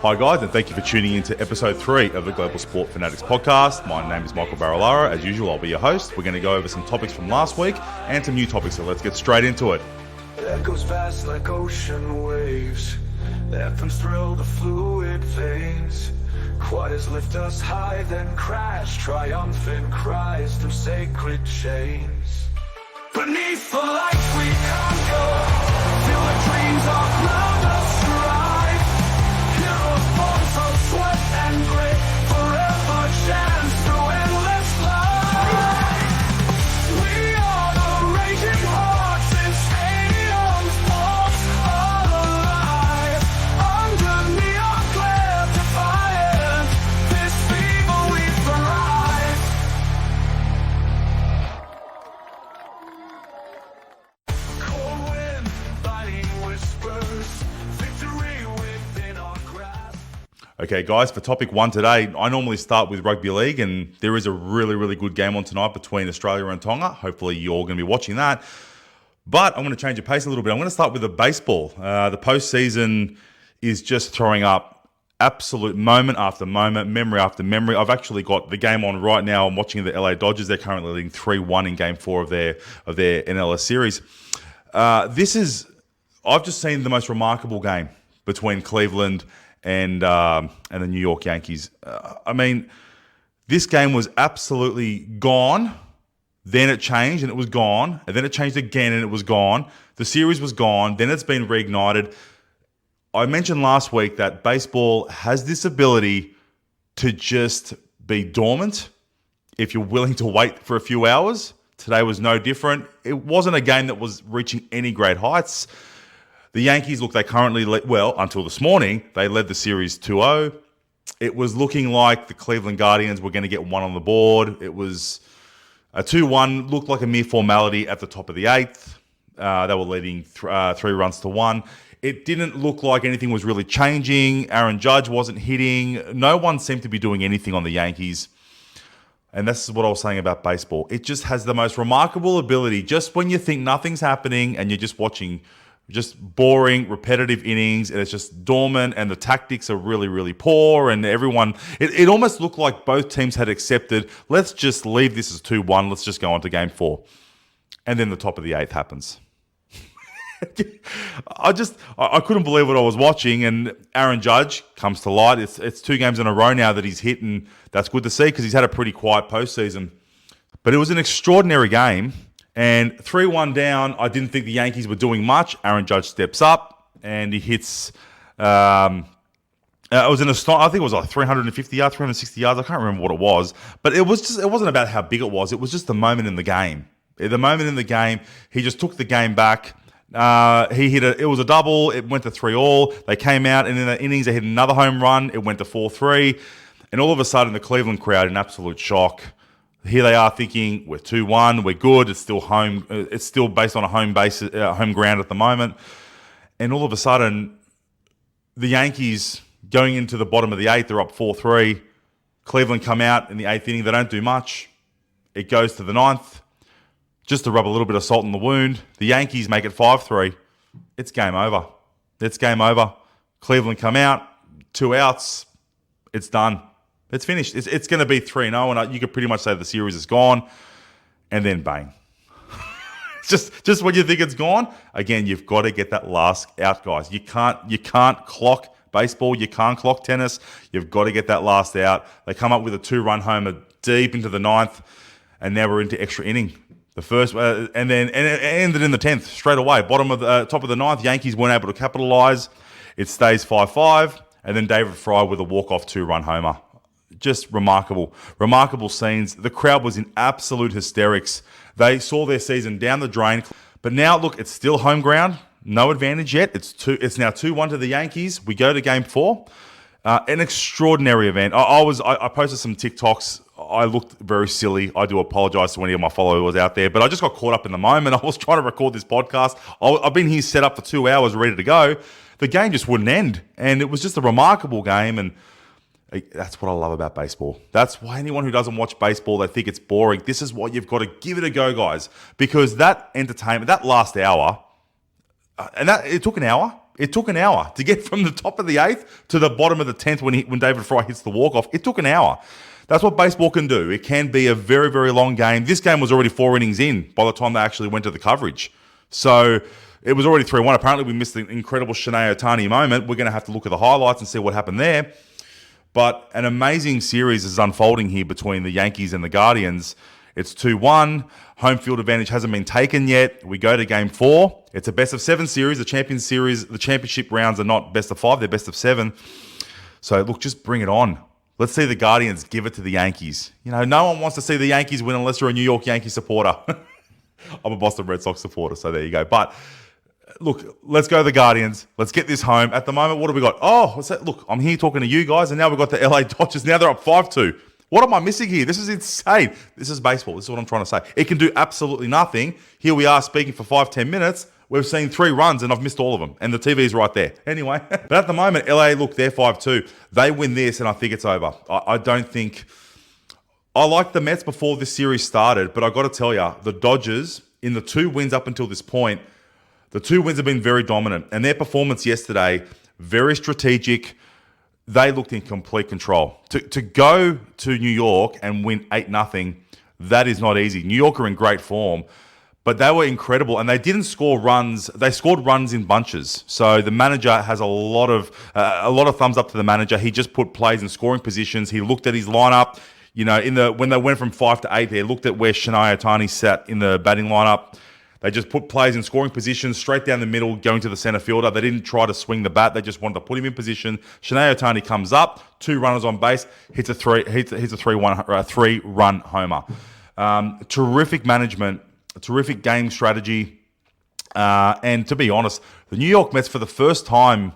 Hi guys, and thank you for tuning in to episode 3 of the Global Sport Fanatics podcast. My name is Michael Barilaro. As usual, I'll be your host. We're going to go over some topics from last week and some new topics, so let's get straight into it. That goes fast like ocean waves. Anthems thrill the fluid veins. Choirs lift us high, then crash. Triumphant cries through sacred chains. Beneath the lights we conquer. Feel the dreams of love us strive. Heroes born from sweat and grit. Forever chance through endless life. We are the raging hearts in stadiums, pulse alive. Under neon glare defiant, this fever we thrive. Cold wind, biting whispers, victory within our grasp. Okay guys, for topic 1 today, I normally start with rugby league, and there is a really good game on tonight between Australia and Tonga. Hopefully you're all going to be watching that. But I'm going to change the pace a little bit. I'm going to start with the baseball. The postseason is just throwing up absolute moment after moment, memory after memory. I've actually got the game on right now. I'm watching the LA Dodgers. They're currently leading 3-1 in Game 4 of their NLS series. I've just seen the most remarkable game between Cleveland and the New York Yankees. This game was absolutely gone. Then it changed and it was gone. And then it changed again and it was gone. The series was gone. Then it's been reignited. I mentioned last week that baseball has this ability to just be dormant if you're willing to wait for a few hours. Today was no different. It wasn't a game that was reaching any great heights. The Yankees, look, they currently until this morning, they led the series 2-0. It was looking like the Cleveland Guardians were going to get one on the board. It was a 2-1, looked like a mere formality at the top of the 8th. They were leading 3 runs to 1. It didn't look like anything was really changing. Aaron Judge wasn't hitting. No one seemed to be doing anything on the Yankees. And this is what I was saying about baseball. It just has the most remarkable ability. Just when you think nothing's happening and you're just watching just boring, repetitive innings, and it's just dormant, and the tactics are really poor, and everyone... It almost looked like both teams had accepted, let's just leave this as 2-1, let's just go on to Game 4. And then the top of the 8th happens. I couldn't believe what I was watching, and Aaron Judge comes to light. It's 2 games in a row now that he's hit, and that's good to see because he's had a pretty quiet postseason. But it was an extraordinary game, and 3-1 down, I didn't think the Yankees were doing much. Aaron Judge steps up, and he hits... I think it was like 350 yards, 360 yards. I can't remember what it was, but it wasn't about how big it was. It was just the moment in the game. The moment in the game, he just took the game back. It was a double. It went to 3-3. They came out, and in the innings, they hit another home run. It went to 4-3. And all of a sudden, the Cleveland crowd in absolute shock. Here they are thinking, we're 2-1, we're good. It's still home. It's still based on a home ground at the moment. And all of a sudden, the Yankees going into the bottom of the 8th, they're up 4-3. Cleveland come out in the 8th inning. They don't do much. It goes to the 9th. Just to rub a little bit of salt in the wound, the Yankees make it 5-3. It's game over. It's game over. Cleveland come out, 2 outs. It's done. It's finished. It's going to be 3-0, and you could pretty much say the series is gone. And then bang. just when you think it's gone, again, you've got to get that last out, guys. You can't clock baseball. You can't clock tennis. You've got to get that last out. They come up with a 2-run homer deep into the 9th, and now we're into extra inning. The first, and it ended in the 10th straight away. Top of the 9th, Yankees weren't able to capitalise. It stays 5-5, and then David Fry with a walk-off 2-run homer. Just remarkable scenes. The crowd was in absolute hysterics. They saw their season down the drain. But now, look, it's still home ground. No advantage yet. It's now 2-1 to the Yankees. We go to Game 4. An extraordinary event. I posted some TikToks. I looked very silly. I do apologize to any of my followers out there, but I just got caught up in the moment. I was trying to record this podcast. I've been here set up for 2 hours, ready to go. The game just wouldn't end, and it was just a remarkable game, and that's what I love about baseball. That's why anyone who doesn't watch baseball, they think it's boring. This is what you've got to give it a go, guys, because that entertainment, that last hour, and that it took an hour. It took an hour to get from the top of the 8th to the bottom of the 10th when David Fry hits the walk-off. It took an hour. That's what baseball can do. It can be a very, very long game. This game was already 4 innings in by the time they actually went to the coverage. So it was already 3-1. Apparently, we missed an incredible Shanae Otani moment. We're going to have to look at the highlights and see what happened there. But an amazing series is unfolding here between the Yankees and the Guardians. It's 2-1. Home field advantage hasn't been taken yet. We go to game 4. It's a best of 7 series. The Champions Series, the championship rounds are not best of 5, they're best of 7. So look, just bring it on. Let's see the Guardians give it to the Yankees. You know, no one wants to see the Yankees win unless you're a New York Yankees supporter. I'm a Boston Red Sox supporter, so there you go. But look, let's go the Guardians. Let's get this home. At the moment, what have we got? Oh, what's that? Look, I'm here talking to you guys, and now we've got the LA Dodgers. Now they're up 5-2. What am I missing here? This is insane. This is baseball. This is what I'm trying to say. It can do absolutely nothing. Here we are speaking for 5-10 minutes. We've seen 3 runs and I've missed all of them. And the TV's right there. Anyway, but at the moment, LA, look, they're 5-2. They win this and I think it's over. I don't think... I liked the Mets before this series started, but I got to tell you, the Dodgers, in the 2 wins up until this point, the 2 wins have been very dominant. And their performance yesterday, very strategic. They looked in complete control. To go to New York and win 8-0, that is not easy. New York are in great form, but they were incredible, and they didn't score runs. They scored runs in bunches. So the manager has a lot of thumbs up to the manager. He just put plays in scoring positions. He looked at his lineup. You know, when they went from 5 to 8, they looked at where Shanae Otani sat in the batting lineup. They just put plays in scoring positions straight down the middle, going to the center fielder. They didn't try to swing the bat. They just wanted to put him in position. Shanae Otani comes up, 2 runners on base, hits a 3-run homer. Terrific management, terrific game strategy, and to be honest, the New York Mets for the first time,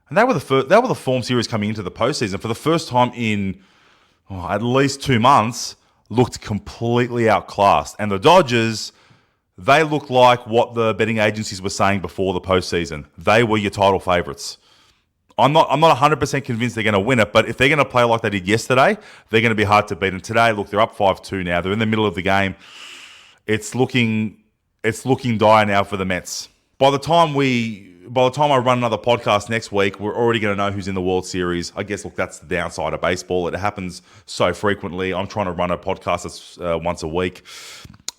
and they were the form series coming into the postseason for the first time in at least 2 months, looked completely outclassed, and the Dodgers. They look like what the betting agencies were saying before the postseason. They were your title favourites. I'm not 100% convinced they're going to win it, but if they're going to play like they did yesterday, they're going to be hard to beat. And today, look, they're up 5-2 now. They're in the middle of the game. It's looking dire now for the Mets. By the time I run another podcast next week, we're already going to know who's in the World Series. I guess, look, that's the downside of baseball. It happens so frequently. I'm trying to run a podcast that's once a week.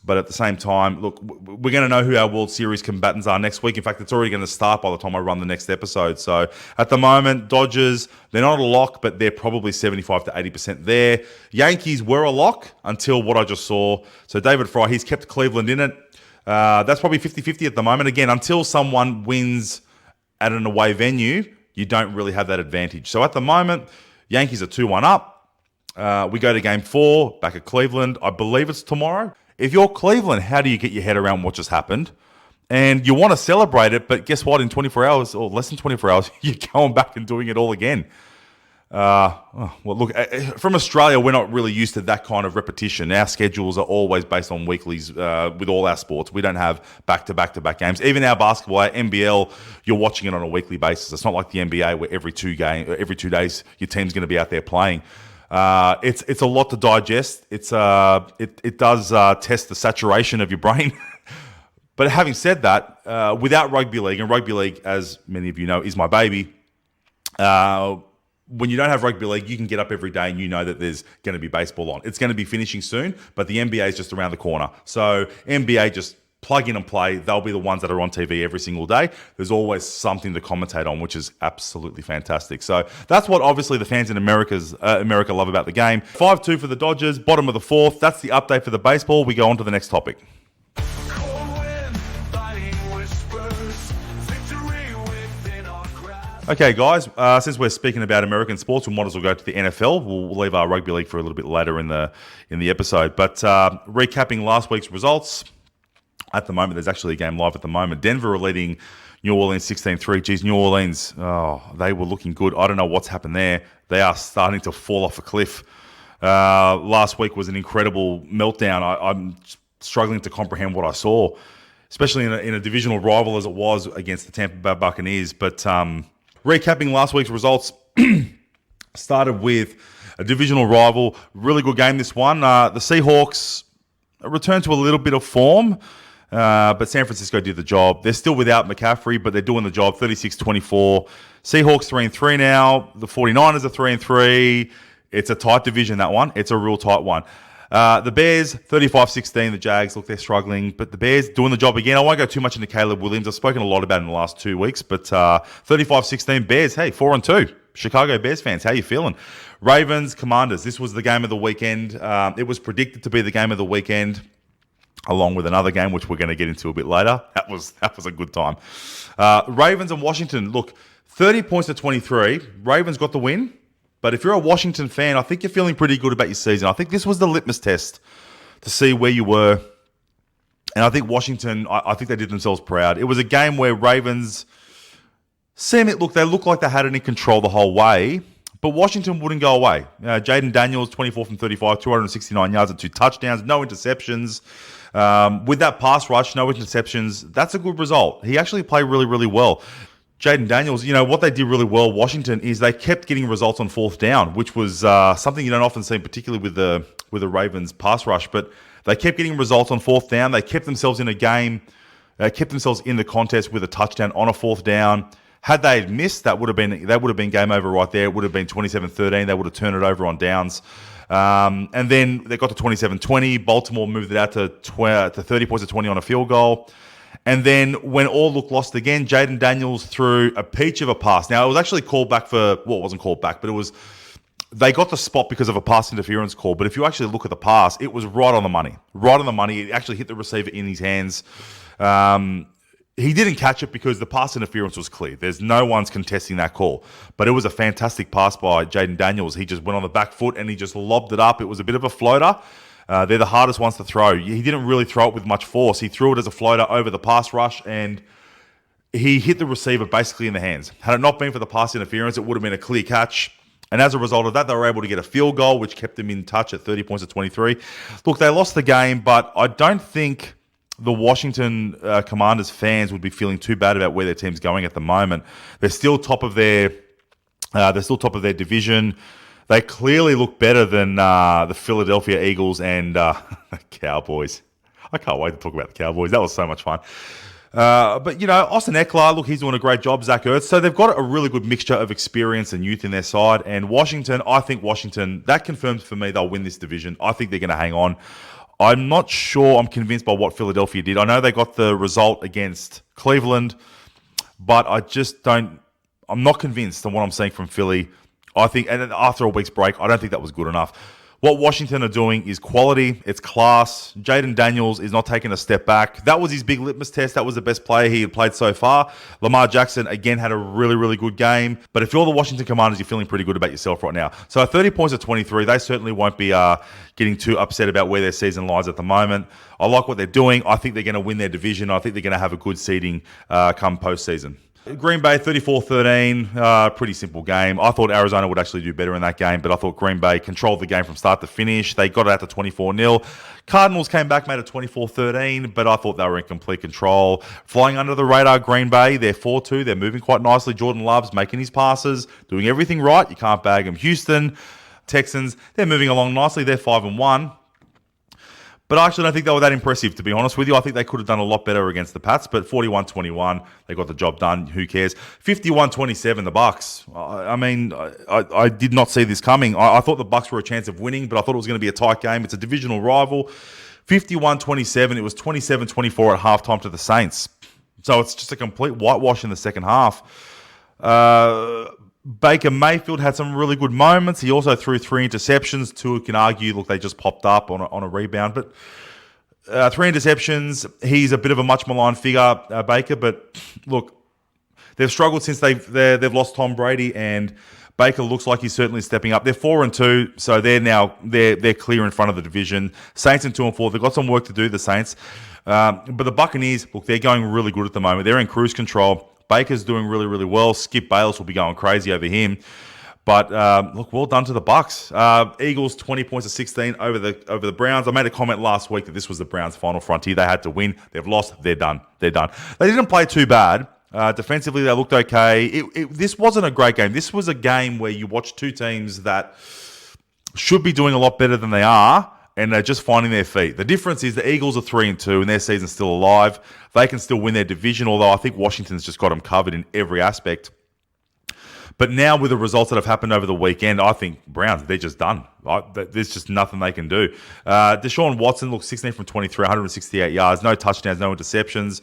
But at the same time, look, we're going to know who our World Series combatants are next week. In fact, it's already going to start by the time I run the next episode. So at the moment, Dodgers, they're not a lock, but they're probably 75 to 80% there. Yankees were a lock until what I just saw. So David Fry, he's kept Cleveland in it. That's probably 50-50 at the moment. Again, until someone wins at an away venue, you don't really have that advantage. So at the moment, Yankees are 2-1 up. We go to game 4 back at Cleveland. I believe it's tomorrow. If you're Cleveland, how do you get your head around what just happened? And you want to celebrate it, but guess what? In 24 hours, or less than 24 hours, you're going back and doing it all again. Well, look, from Australia, we're not really used to that kind of repetition. Our schedules are always based on weeklies with all our sports. We don't have back-to-back games. Even our basketball, our NBL, you're watching it on a weekly basis. It's not like the NBA where every 2 days your team's going to be out there playing. It's a lot to digest. It does test the saturation of your brain. But having said that, without rugby league, and rugby league, as many of you know, is my baby. When you don't have rugby league, you can get up every day and you know that there's going to be baseball on. It's going to be finishing soon, but the NBA is just around the corner. So NBA, just plug in and play. They'll be the ones that are on TV every single day. There's always something to commentate on, which is absolutely fantastic. So that's what obviously the fans in America love about the game. 5-2 for the Dodgers, bottom of the 4th. That's the update for the baseball. We go on to the next topic. Okay, guys, since we're speaking about American sports, we might as well go to the NFL. We'll leave our rugby league for a little bit later in the episode. But recapping last week's results, at the moment, there's actually a game live at the moment. Denver are leading New Orleans 16-3. Geez, New Orleans, they were looking good. I don't know what's happened there. They are starting to fall off a cliff. Last week was an incredible meltdown. I'm struggling to comprehend what I saw, especially in a divisional rival as it was against the Tampa Bay Buccaneers. But recapping last week's results, started with a divisional rival. Really good game, this one. The Seahawks returned to a little bit of form. But San Francisco did the job. They're still without McCaffrey, but they're doing the job. 36-24. Seahawks 3-3 now. The 49ers are 3-3. It's a tight division, that one. It's a real tight one. The Bears, 35-16. The Jags, look, they're struggling. But the Bears doing the job again. I won't go too much into Caleb Williams. I've spoken a lot about him in the last 2 weeks. But 35-16 Bears, hey, 4-2. Chicago Bears fans, how you feeling? Ravens, Commanders. This was the game of the weekend. It was predicted to be the game of the weekend, along with another game, which we're going to get into a bit later. That was a good time. Ravens and Washington, look, 30 points to 23. Ravens got the win. But if you're a Washington fan, I think you're feeling pretty good about your season. I think this was the litmus test to see where you were. And I think Washington, I think they did themselves proud. It was a game where Ravens, they looked like they had it in control the whole way. But Washington wouldn't go away. Jaden Daniels, 24 from 35, 269 yards and 2 touchdowns, no interceptions. With that pass rush, no interceptions, that's a good result. He actually played really, really well. Jaden Daniels, what they did really well, Washington, is they kept getting results on fourth down, which was something you don't often see, particularly with the Ravens pass rush. But they kept getting results on fourth down. They kept themselves in a game, kept themselves in the contest with a touchdown on a fourth down. Had they missed, that would have been game over right there. It would have been 27-13. They would have turned it over on downs. And then they got to 27-20. Baltimore moved it out to 30 points to 20 on a field goal. And then when all looked lost again, Jaden Daniels threw a peach of a pass. Now, it was actually called back it wasn't called back, but they got the spot because of a pass interference call. But if you actually look at the pass, it was right on the money. Right on the money. It actually hit the receiver in his hands. He didn't catch it because the pass interference was clear. There's no one's contesting that call. But it was a fantastic pass by Jaden Daniels. He just went on the back foot and he just lobbed it up. It was a bit of a floater. They're the hardest ones to throw. He didn't really throw it with much force. He threw it as a floater over the pass rush, and he hit the receiver basically in the hands. Had it not been for the pass interference, it would have been a clear catch. And as a result of that, they were able to get a field goal, which kept them in touch at 30 points to 23. Look, they lost the game, but I don't think the Washington Commanders fans would be feeling too bad about where their team's going at the moment. They're still top of their division. They clearly look better than the Philadelphia Eagles and Cowboys. I can't wait to talk about the Cowboys. That was so much fun. But, Austin Eckler, look, he's doing a great job. Zach Ertz. So they've got a really good mixture of experience and youth in their side. And Washington, that confirms for me they'll win this division. I think they're going to hang on. I'm not sure I'm convinced by what Philadelphia did. I know they got the result against Cleveland, but I'm not convinced on what I'm seeing from Philly. I think, and after a week's break, I don't think that was good enough. What Washington are doing is quality. It's class. Jaden Daniels is not taking a step back. That was his big litmus test. That was the best player he had played so far. Lamar Jackson, again, had a really, really good game. But if you're the Washington Commanders, you're feeling pretty good about yourself right now. So 30 points at 23, they certainly won't be getting too upset about where their season lies at the moment. I like what they're doing. I think they're going to win their division. I think they're going to have a good seeding come postseason. Green Bay 34-13, pretty simple game. I thought Arizona would actually do better in that game, but I thought Green Bay controlled the game from start to finish. They got it out to 24-0. Cardinals came back, made it 24-13, but I thought they were in complete control. Flying under the radar, Green Bay, they're 4-2. They're moving quite nicely. Jordan Love's making his passes, doing everything right. You can't bag them. Houston, Texans, they're moving along nicely. They're 5-1. But I actually don't think they were that impressive, to be honest with you. I think they could have done a lot better against the Pats, but 41-21, they got the job done. Who cares? 51-27, the Bucks. I did not see this coming. I thought the Bucks were a chance of winning, but I thought it was going to be a tight game. It's a divisional rival. 51-27, it was 27-24 at halftime to the Saints. So it's just a complete whitewash in the second half. Baker Mayfield had some really good moments. He also threw 3 interceptions. 2 can argue, look, they just popped up on a rebound. But 3 interceptions. He's a bit of a much maligned figure, Baker. But look, they've struggled since they've lost Tom Brady, and Baker looks like he's certainly stepping up. They're 4-2, so they're clear in front of the division. Saints in 2-4. They've got some work to do, the Saints. But the Buccaneers, look, they're going really good at the moment. They're in cruise control. Baker's doing really, really well. Skip Bayless will be going crazy over him. But look, well done to the Bucks. Eagles 20 points to 16 over the Browns. I made a comment last week that this was the Browns' final frontier. They had to win. They've lost. They're done. They didn't play too bad. Defensively, they looked okay. This wasn't a great game. This was a game where you watch two teams that should be doing a lot better than they are, and they're just finding their feet. The difference is the Eagles are 3-2 and their season's still alive. They can still win their division, although I think Washington's just got them covered in every aspect. But now with the results that have happened over the weekend, I think Browns, they're just done. There's just nothing they can do. Deshaun Watson looks 16 from 23, 168 yards, no touchdowns, no interceptions.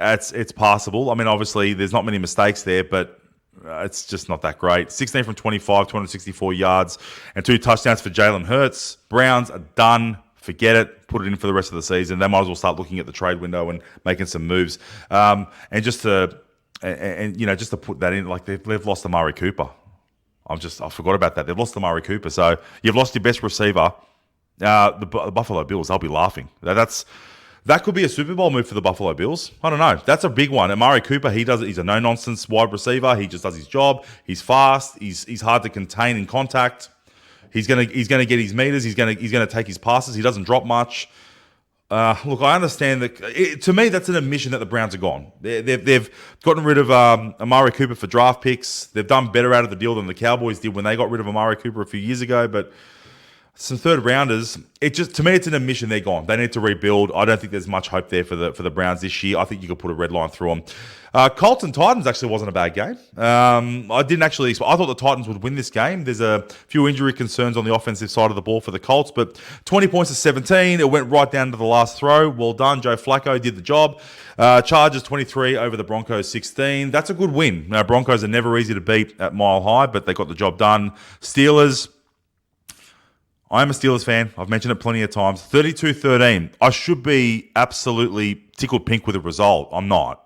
It's passable. I mean, obviously, there's not many mistakes there, but it's just not that great. 16 from 25, 264 yards, and 2 touchdowns for Jalen Hurts. Browns are done. Forget it. Put it in for the rest of the season. They might as well start looking at the trade window and making some moves. And just to put that in, like they've lost Amari Cooper. I forgot about that. They've lost Amari Cooper. So you've lost your best receiver. The Buffalo Bills, they'll be laughing. That could be a Super Bowl move for the Buffalo Bills. I don't know. That's a big one. Amari Cooper, he's a no-nonsense wide receiver. He just does his job. He's fast. He's hard to contain in contact. He's gonna get his meters. He's gonna take his passes. He doesn't drop much. Look, I understand that. To me, that's an admission that the Browns are gone. They've gotten rid of Amari Cooper for draft picks. They've done better out of the deal than the Cowboys did when they got rid of Amari Cooper a few years ago. But some third rounders, to me, it's an admission they're gone. They need to rebuild. I don't think there's much hope there for the Browns this year. I think you could put a red line through them. Colts and Titans actually wasn't a bad game. I thought the Titans would win this game. There's a few injury concerns on the offensive side of the ball for the Colts, but 20 points to 17. It went right down to the last throw. Well done. Joe Flacco did the job. Chargers 23 over the Broncos 16. That's a good win. Now, Broncos are never easy to beat at Mile High, but they got the job done. Steelers. I'm a Steelers fan. I've mentioned it plenty of times. 32-13. I should be absolutely tickled pink with the result. I'm not.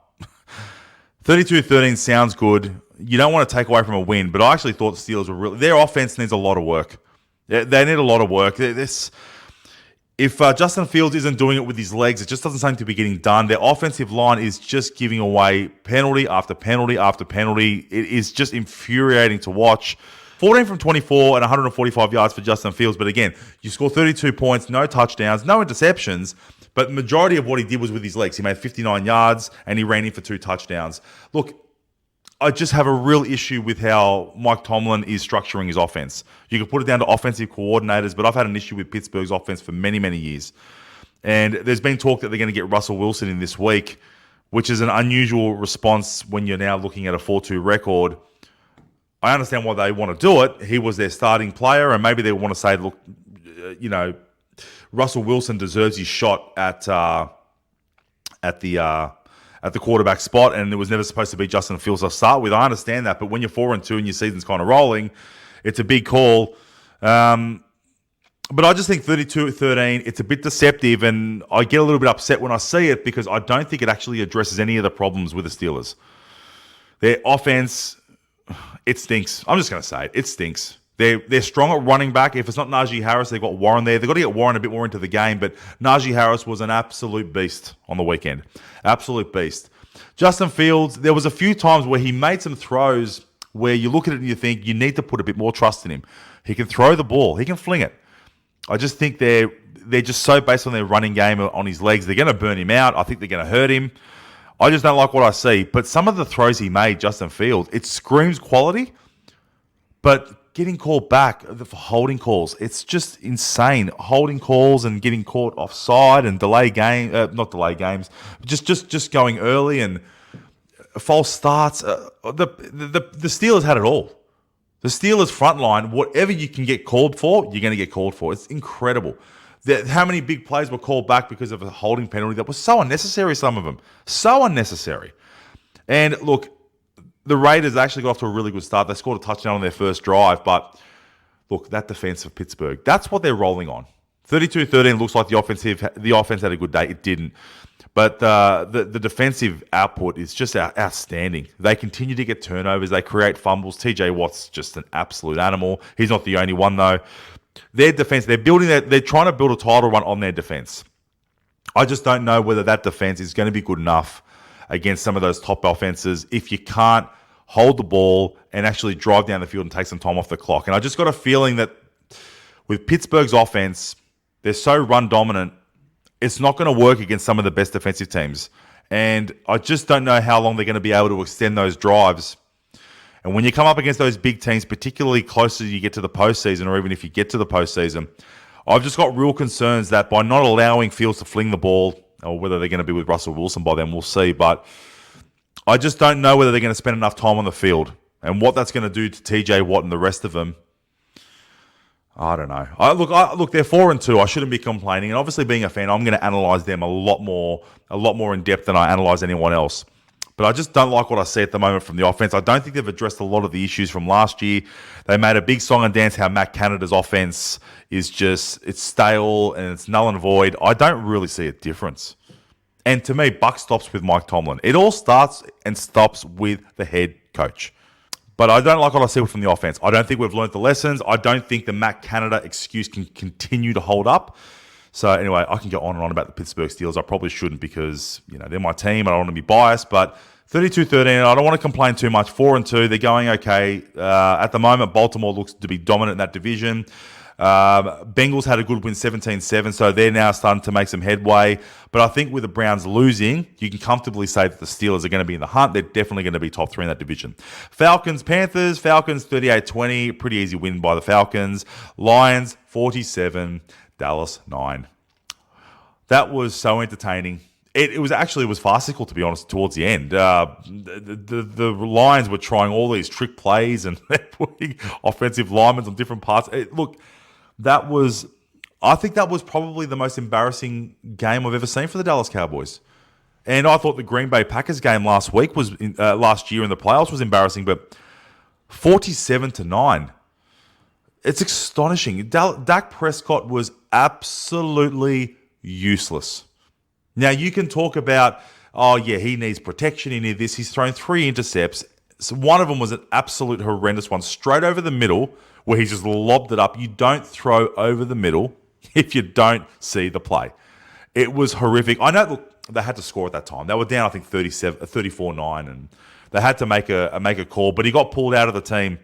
32-13 sounds good. You don't want to take away from a win, but I actually thought the Steelers were their offense needs a lot of work. They need a lot of work. If Justin Fields isn't doing it with his legs, it just doesn't seem to be getting done. Their offensive line is just giving away penalty after penalty after penalty. It is just infuriating to watch. 14 from 24 and 145 yards for Justin Fields. But again, you score 32 points, no touchdowns, no interceptions. But the majority of what he did was with his legs. He made 59 yards and he ran in for 2 touchdowns. Look, I just have a real issue with how Mike Tomlin is structuring his offense. You can put it down to offensive coordinators, but I've had an issue with Pittsburgh's offense for many, many years. And there's been talk that they're going to get Russell Wilson in this week, which is an unusual response when you're now looking at a 4-2 record. I understand why they want to do it. He was their starting player, and maybe they want to say, look, Russell Wilson deserves his shot at the quarterback spot, and it was never supposed to be Justin Fields to start with. I understand that, but when you're 4-2 and your season's kind of rolling, it's a big call. But I just think 32-13, it's a bit deceptive, and I get a little bit upset when I see it because I don't think it actually addresses any of the problems with the Steelers. Their offense, it stinks. I'm just going to say it. It stinks. They're strong at running back. If it's not Najee Harris, they've got Warren there. They've got to get Warren a bit more into the game, but Najee Harris was an absolute beast on the weekend. Absolute beast. Justin Fields, there was a few times where he made some throws where you look at it and you think you need to put a bit more trust in him. He can throw the ball. He can fling it. I just think they're just so based on their running game on his legs. They're going to burn him out. I think they're going to hurt him. I just don't like what I see. But some of the throws he made, Justin Fields, it screams quality. But getting called back for holding calls, it's just insane. Holding calls and getting caught offside and not delay games, just going early and false starts. The Steelers had it all. The Steelers front line, whatever you can get called for, you're going to get called for. It's incredible. How many big plays were called back because of a holding penalty that was so unnecessary, some of them. So unnecessary. And look, the Raiders actually got off to a really good start. They scored a touchdown on their first drive, but look, that defense of Pittsburgh, that's what they're rolling on. 32-13 looks like the offense had a good day. It didn't. But the defensive output is just outstanding. They continue to get turnovers. They create fumbles. TJ Watt's just an absolute animal. He's not the only one, though. Their defense, they're trying to build a title run on their defense. I just don't know whether that defense is going to be good enough against some of those top offenses if you can't hold the ball and actually drive down the field and take some time off the clock. And I just got a feeling that with Pittsburgh's offense, they're so run dominant, it's not going to work against some of the best defensive teams. And I just don't know how long they're going to be able to extend those drives. And when you come up against those big teams, particularly closer you get to the postseason, or even if you get to the postseason, I've just got real concerns that by not allowing Fields to fling the ball, or whether they're going to be with Russell Wilson by then, we'll see. But I just don't know whether they're going to spend enough time on the field. And what that's going to do to TJ Watt and the rest of them, I don't know. Look, they're 4-2. I shouldn't be complaining. And obviously, being a fan, I'm going to analyse them a lot more in depth than I analyse anyone else. But I just don't like what I see at the moment from the offense. I don't think they've addressed a lot of the issues from last year. They made a big song and dance how Matt Canada's offense is it's stale and it's null and void. I don't really see a difference. And to me, buck stops with Mike Tomlin. It all starts and stops with the head coach. But I don't like what I see from the offense. I don't think we've learned the lessons. I don't think the Matt Canada excuse can continue to hold up. So anyway, I can go on and on about the Pittsburgh Steelers. I probably shouldn't because, they're my team. I don't want to be biased, but 32-13, I don't want to complain too much. 4-2, they're going okay. At the moment, Baltimore looks to be dominant in that division. Bengals had a good win, 17-7, so they're now starting to make some headway. But I think with the Browns losing, you can comfortably say that the Steelers are going to be in the hunt. They're definitely going to be top 3 in that division. Falcons, 38-20, pretty easy win by the Falcons. Lions, 47, Dallas, 9. That was so entertaining. It was farcical, to be honest, towards the end. The Lions were trying all these trick plays and putting offensive linemen on different parts. I think that was probably the most embarrassing game I've ever seen for the Dallas Cowboys. And I thought the Green Bay Packers game last year in the playoffs was embarrassing, but 47-9. It's astonishing. Dak Prescott was absolutely useless. Now, you can talk about, he needs protection, he needs this. He's thrown 3 intercepts. So one of them was an absolute horrendous one, straight over the middle, where he just lobbed it up. You don't throw over the middle if you don't see the play. It was horrific. I know, look, they had to score at that time. They were down, I think, 34-9, and they had to make a call, but he got pulled out of the team.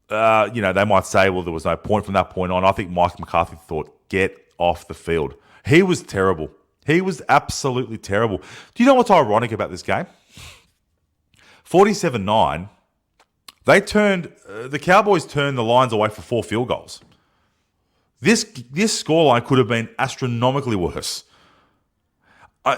They might say, well, there was no point from that point on. I think Mike McCarthy thought, get off the field. He was terrible. He was absolutely terrible. Do you know what's ironic about this game? 47-9, the Cowboys turned the Lions away for 4 field goals. This scoreline could have been astronomically worse. I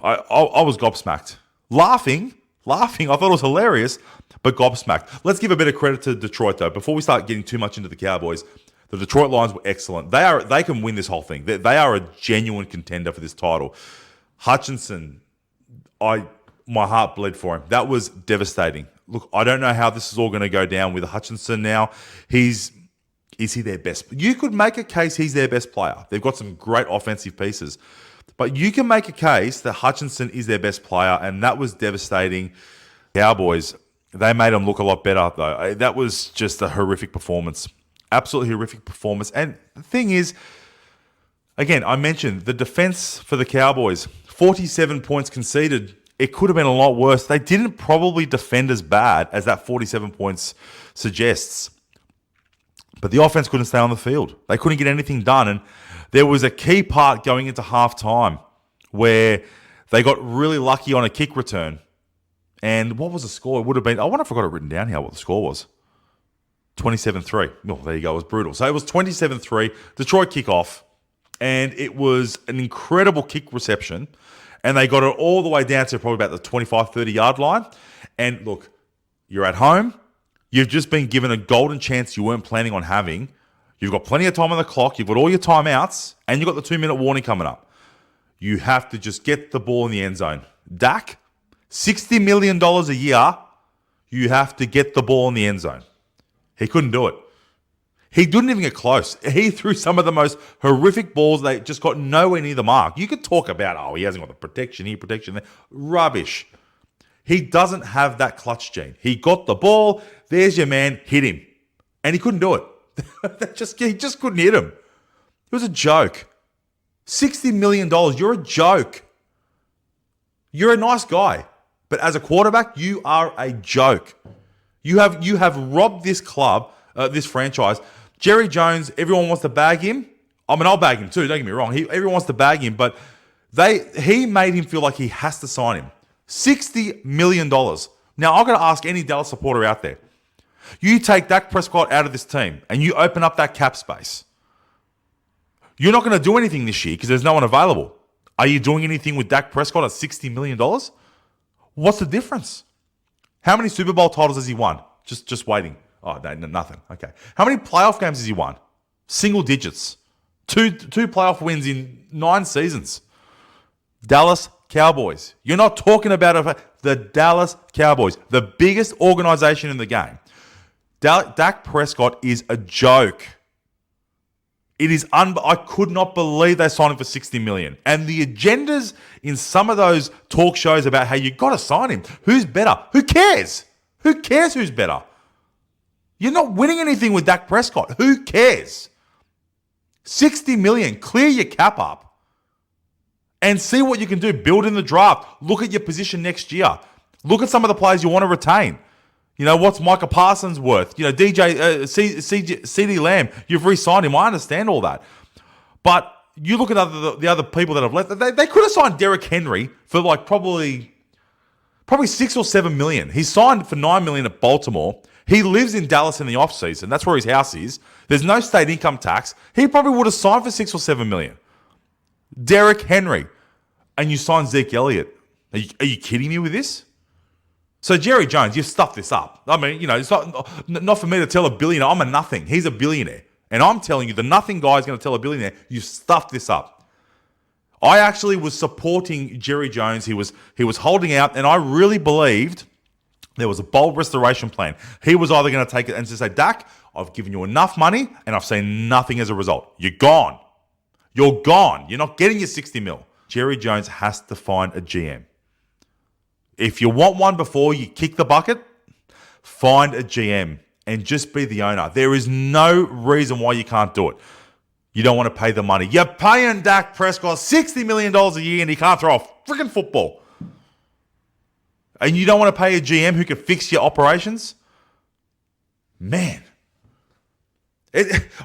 was gobsmacked. Laughing. I thought it was hilarious, but gobsmacked. Let's give a bit of credit to Detroit, though. Before we start getting too much into the Cowboys, the Detroit Lions were excellent. They can win this whole thing. They are a genuine contender for this title. Hutchinson, my heart bled for him. That was devastating. Look, I don't know how this is all going to go down with Hutchinson now. Is he their best? You could make a case he's their best player. They've got some great offensive pieces. But you can make a case that Hutchinson is their best player, and that was devastating. Cowboys, they made him look a lot better, though. That was just a horrific performance. Absolutely horrific performance. And the thing is, again, I mentioned the defense for the Cowboys, 47 points conceded. It could have been a lot worse. They didn't probably defend as bad as that 47 points suggests. But the offense couldn't stay on the field. They couldn't get anything done. And there was a key part going into halftime where they got really lucky on a kick return. And what was the score? It would have been, I wonder if I got it written down here, what the score was. 27-3. Oh, there you go. It was brutal. So it was 27-3, Detroit kickoff, and it was an incredible kick reception, and they got it all the way down to probably about the 25, 30-yard line. And look, you're at home. You've just been given a golden chance you weren't planning on having. You've got plenty of time on the clock. You've got all your timeouts, and you've got the 2-minute warning coming up. You have to just get the ball in the end zone. Dak, $60 million a year, you have to get the ball in the end zone. He couldn't do it. He didn't even get close. He threw some of the most horrific balls. They just got nowhere near the mark. You could talk about, he hasn't got the protection here, protection there. Rubbish. He doesn't have that clutch gene. He got the ball. There's your man. Hit him. And he couldn't do it. He just couldn't hit him. It was a joke. $60 million. You're a joke. You're a nice guy. But as a quarterback, you are a joke. You have robbed this club, this franchise. Jerry Jones, everyone wants to bag him. I mean, I'll bag him too, don't get me wrong. Everyone wants to bag him, but he made him feel like he has to sign him. $60 million. Now, I've got to ask any Dallas supporter out there, You take Dak Prescott out of this team and you open up that cap space. You're not going to do anything this year because there's no one available. Are you doing anything with Dak Prescott at $60 million? What's the difference? How many Super Bowl titles has he won? Just waiting. Oh, no, nothing. Okay. How many playoff games has he won? Single digits. Two playoff wins in 9 seasons. Dallas Cowboys. You're not talking about the Dallas Cowboys, the biggest organization in the game. Dak Prescott is a joke. It is I could not believe they signed him for $60 million. And the agendas in some of those talk shows about how you got to sign him. Who's better? Who cares? Who cares who's better? You're not winning anything with Dak Prescott. Who cares? $60 million. Clear your cap up and see what you can do. Build in the draft. Look at your position next year. Look at some of the players you want to retain. You know, what's Micah Parsons worth? You know, CeeDee Lamb, you've re-signed him. I understand all that. But you look at the other people that have left. They could have signed Derrick Henry for like probably $6 or $7 million. He signed for $9 million at Baltimore. He lives in Dallas in the offseason. That's where his house is. There's no state income tax. He probably would have signed for $6 or $7 million. Derrick Henry. And you sign Zeke Elliott. Are you kidding me with this? So Jerry Jones, you've stuffed this up. I mean, you know, it's not for me to tell a billionaire. I'm a nothing. He's a billionaire. And I'm telling you, the nothing guy is going to tell a billionaire, you stuffed this up. I actually was supporting Jerry Jones. He was holding out, and I really believed there was a bold restoration plan. He was either going to take it and just say, Dak, I've given you enough money, and I've seen nothing as a result. You're gone. You're gone. You're not getting your $60 mil. Jerry Jones has to find a GM. If you want one before you kick the bucket, find a GM and just be the owner. There is no reason why you can't do it. You don't want to pay the money. You're paying Dak Prescott $60 million a year and he can't throw a freaking football. And you don't want to pay a GM who can fix your operations? Man.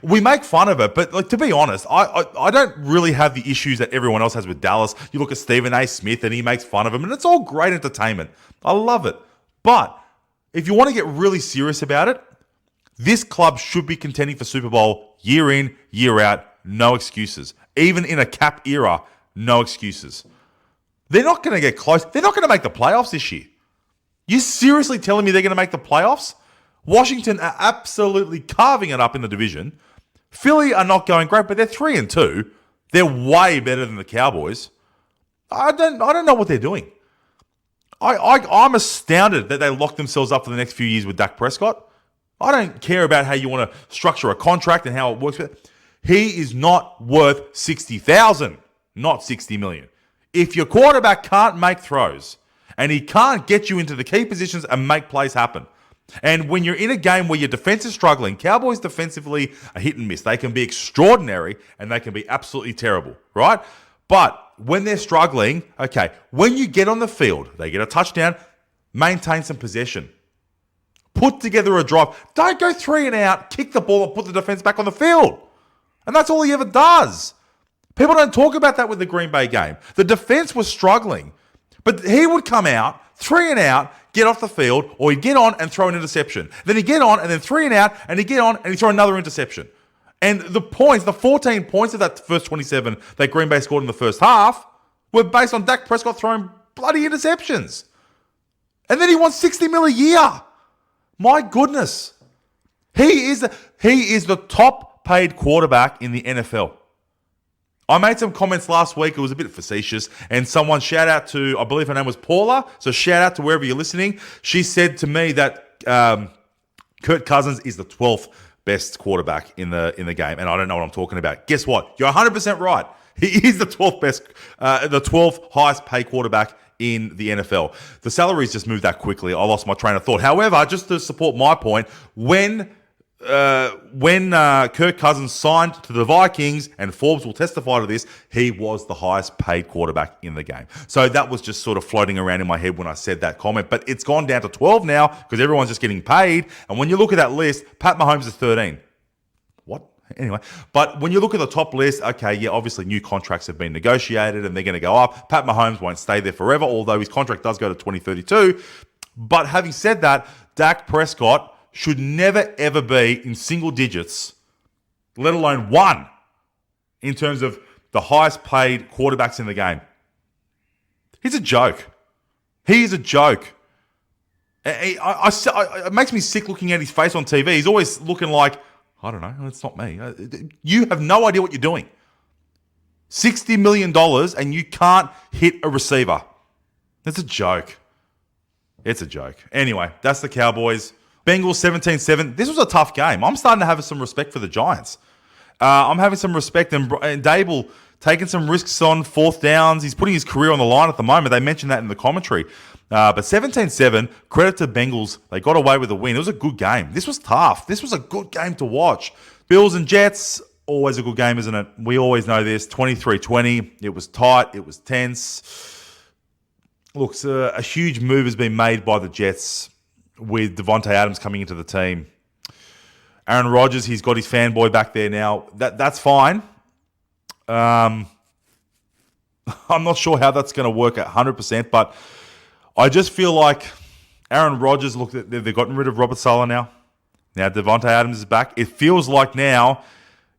We make fun of it, but like, to be honest, I don't really have the issues that everyone else has with Dallas. You look at Stephen A. Smith and he makes fun of him, and it's all great entertainment. I love it. But if you want to get really serious about it, this club should be contending for Super Bowl year in, year out. No excuses. Even in a cap era, no excuses. They're not going to get close. They're not going to make the playoffs this year. You seriously telling me they're going to make the playoffs? Washington are absolutely carving it up in the division. Philly are not going great, but they're 3-2. They're way better than the Cowboys. I don't know what they're doing. I'm astounded that they locked themselves up for the next few years with Dak Prescott. I don't care about how you want to structure a contract and how it works. He is not worth $60,000, not $60 million. If your quarterback can't make throws and he can't get you into the key positions and make plays happen, and when you're in a game where your defense is struggling, Cowboys defensively are hit and miss. They can be extraordinary and they can be absolutely terrible, right? But when they're struggling, okay, when you get on the field, they get a touchdown, maintain some possession. Put together a drive. Don't go 3 and out, kick the ball and put the defense back on the field. And that's all he ever does. People don't talk about that with the Green Bay game. The defense was struggling, but he would come out, 3 and out, get off the field, or he'd get on and throw an interception. Then he'd get on and then 3 and out, and he'd get on and he'd throw another interception. And the points, the 14 points of that first 27 that Green Bay scored in the first half were based on Dak Prescott throwing bloody interceptions. And then he won $60 million a year. My goodness. He is the top paid quarterback in the NFL. I made some comments last week. It was a bit facetious. And someone, shout out to, I believe her name was Paula. So shout out to wherever you're listening. She said to me that Kirk Cousins is the 12th best quarterback in the game. And I don't know what I'm talking about. Guess what? You're 100% right. He is the 12th highest paid quarterback in the NFL. The salaries just moved that quickly. I lost my train of thought. However, just to support my point, when Kirk Cousins signed to the Vikings, and Forbes will testify to this, he was the highest paid quarterback in the game. So that was just sort of floating around in my head when I said that comment. But it's gone down to 12 now because everyone's just getting paid. And when you look at that list, Pat Mahomes is 13. What? Anyway, but when you look at the top list, okay, yeah, obviously new contracts have been negotiated and they're going to go up. Pat Mahomes won't stay there forever, although his contract does go to 2032. But having said that, Dak Prescott should never, ever be in single digits, let alone one, in terms of the highest paid quarterbacks in the game. He's a joke. He is a joke. It makes me sick looking at his face on TV. He's always looking like, I don't know, it's not me. You have no idea what you're doing. $60 million and you can't hit a receiver. It's a joke. It's a joke. Anyway, that's the Cowboys. Bengals 17-7. This was a tough game. I'm starting to have some respect for the Giants. I'm having some respect. And Dable taking some risks on fourth downs. He's putting his career on the line at the moment. They mentioned that in the commentary. But 17-7, credit to Bengals. They got away with a win. It was a good game. This was tough. This was a good game to watch. Bills and Jets, always a good game, isn't it? We always know this. 23-20. It was tight. It was tense. Look, a huge move has been made by the Jets with Devontae Adams coming into the team. Aaron Rodgers, he's got his fanboy back there now. That's fine. I'm not sure how that's going to work at 100%, but I just feel like Aaron Rodgers, look, they've gotten rid of Robert Saleh now. Now Devontae Adams is back. It feels like now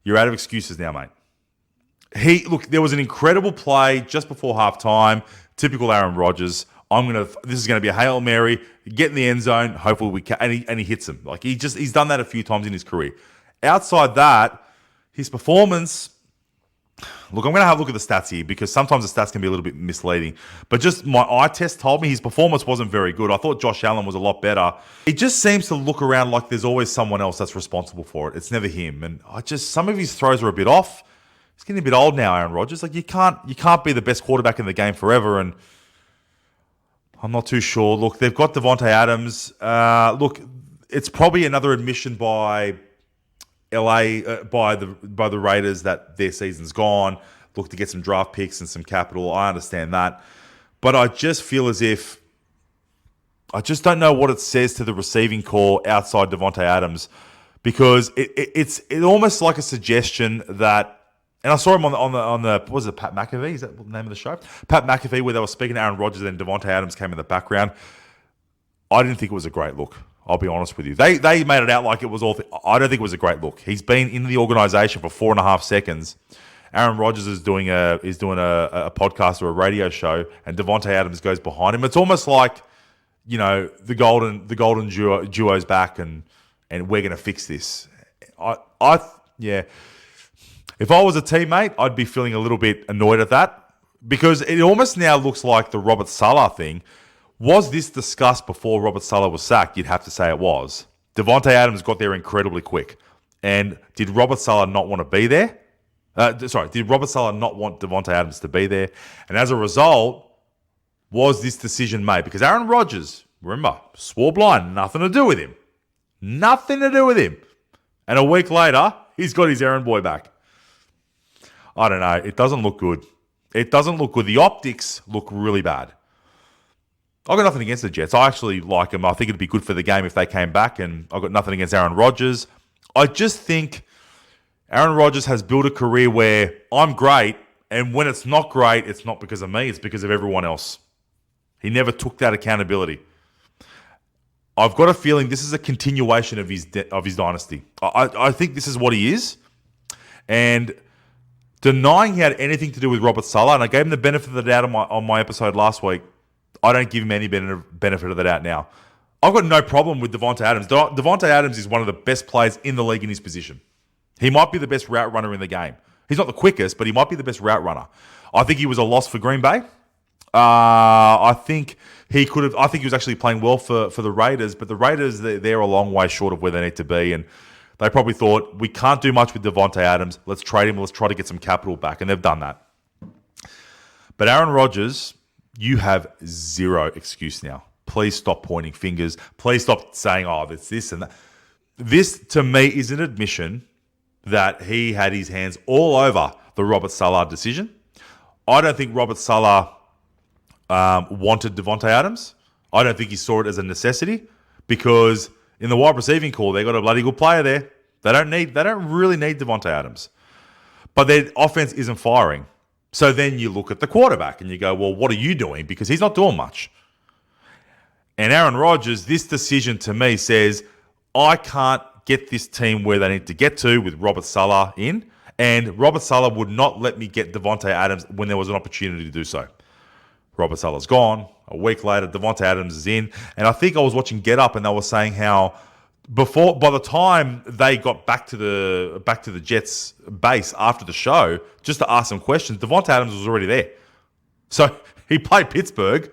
you're out of excuses now, mate. Look, there was an incredible play just before halftime. Typical Aaron Rodgers. This is going to be a Hail Mary. Get in the end zone. Hopefully we can. And he hits him. Like he's done that a few times in his career. Outside that, his performance. Look, I'm going to have a look at the stats here because sometimes the stats can be a little bit misleading. But just my eye test told me his performance wasn't very good. I thought Josh Allen was a lot better. It just seems to look around like there's always someone else that's responsible for it. It's never him. And some of his throws are a bit off. He's getting a bit old now, Aaron Rodgers. Like you can't be the best quarterback in the game forever. And I'm not too sure. Look, they've got Devontae Adams. Look, it's probably another admission by LA, by the Raiders that their season's gone. Look to get some draft picks and some capital. I understand that. But I just feel as if I just don't know what it says to the receiving core outside Devontae Adams because it's almost like a suggestion that. And I saw him on the what was it, Pat McAfee? Is that the name of the show? Pat McAfee, where they were speaking to Aaron Rodgers and Devontae Adams came in the background. I didn't think it was a great look. I'll be honest with you. They made it out like it was all. I don't think it was a great look. He's been in the organization for 4.5 seconds. Aaron Rodgers is doing a podcast or a radio show, and Devontae Adams goes behind him. It's almost like, the golden duo's back, and we're going to fix this. Yeah. If I was a teammate, I'd be feeling a little bit annoyed at that because it almost now looks like the Robert Saleh thing. Was this discussed before Robert Saleh was sacked? You'd have to say it was. Devontae Adams got there incredibly quick. And did Robert Saleh not want to be there? Did Robert Saleh not want Devontae Adams to be there? And as a result, was this decision made? Because Aaron Rodgers, remember, swore blind, nothing to do with him. Nothing to do with him. And a week later, he's got his errand boy back. I don't know. It doesn't look good. It doesn't look good. The optics look really bad. I've got nothing against the Jets. I actually like them. I think it'd be good for the game if they came back, and I've got nothing against Aaron Rodgers. I just think Aaron Rodgers has built a career where I'm great, and when it's not great, it's not because of me, it's because of everyone else. He never took that accountability. I've got a feeling this is a continuation of his dynasty. I think this is what he is, and denying he had anything to do with Robert Saleh, and I gave him the benefit of the doubt on my episode last week. I don't give him any benefit of the doubt now. I've got no problem with Devontae Adams. Devontae Adams is one of the best players in the league in his position. He might be the best route runner in the game. He's not the quickest, but he might be the best route runner. I think he was a loss for Green Bay. I think he could have. I think he was actually playing well for the Raiders, but the Raiders, they're a long way short of where they need to be, and they probably thought, we can't do much with Devontae Adams. Let's trade him. Let's try to get some capital back. And they've done that. But Aaron Rodgers, you have zero excuse now. Please stop pointing fingers. Please stop saying, it's this and that. This, to me, is an admission that he had his hands all over the Robert Saleh decision. I don't think Robert Saleh wanted Devontae Adams. I don't think he saw it as a necessity because in the wide receiving core, they got a bloody good player there. They don't really need Devontae Adams. But their offense isn't firing. So then you look at the quarterback and you go, well, what are you doing? Because he's not doing much. And Aaron Rodgers, this decision to me says, I can't get this team where they need to get to with Robert Saleh in, and Robert Saleh would not let me get Devontae Adams when there was an opportunity to do so. Robert Saleh's gone. A week later, Devontae Adams is in, and I think I was watching Get Up, and they were saying how by the time they got back to the Jets base after the show, just to ask some questions, Devontae Adams was already there. So he played Pittsburgh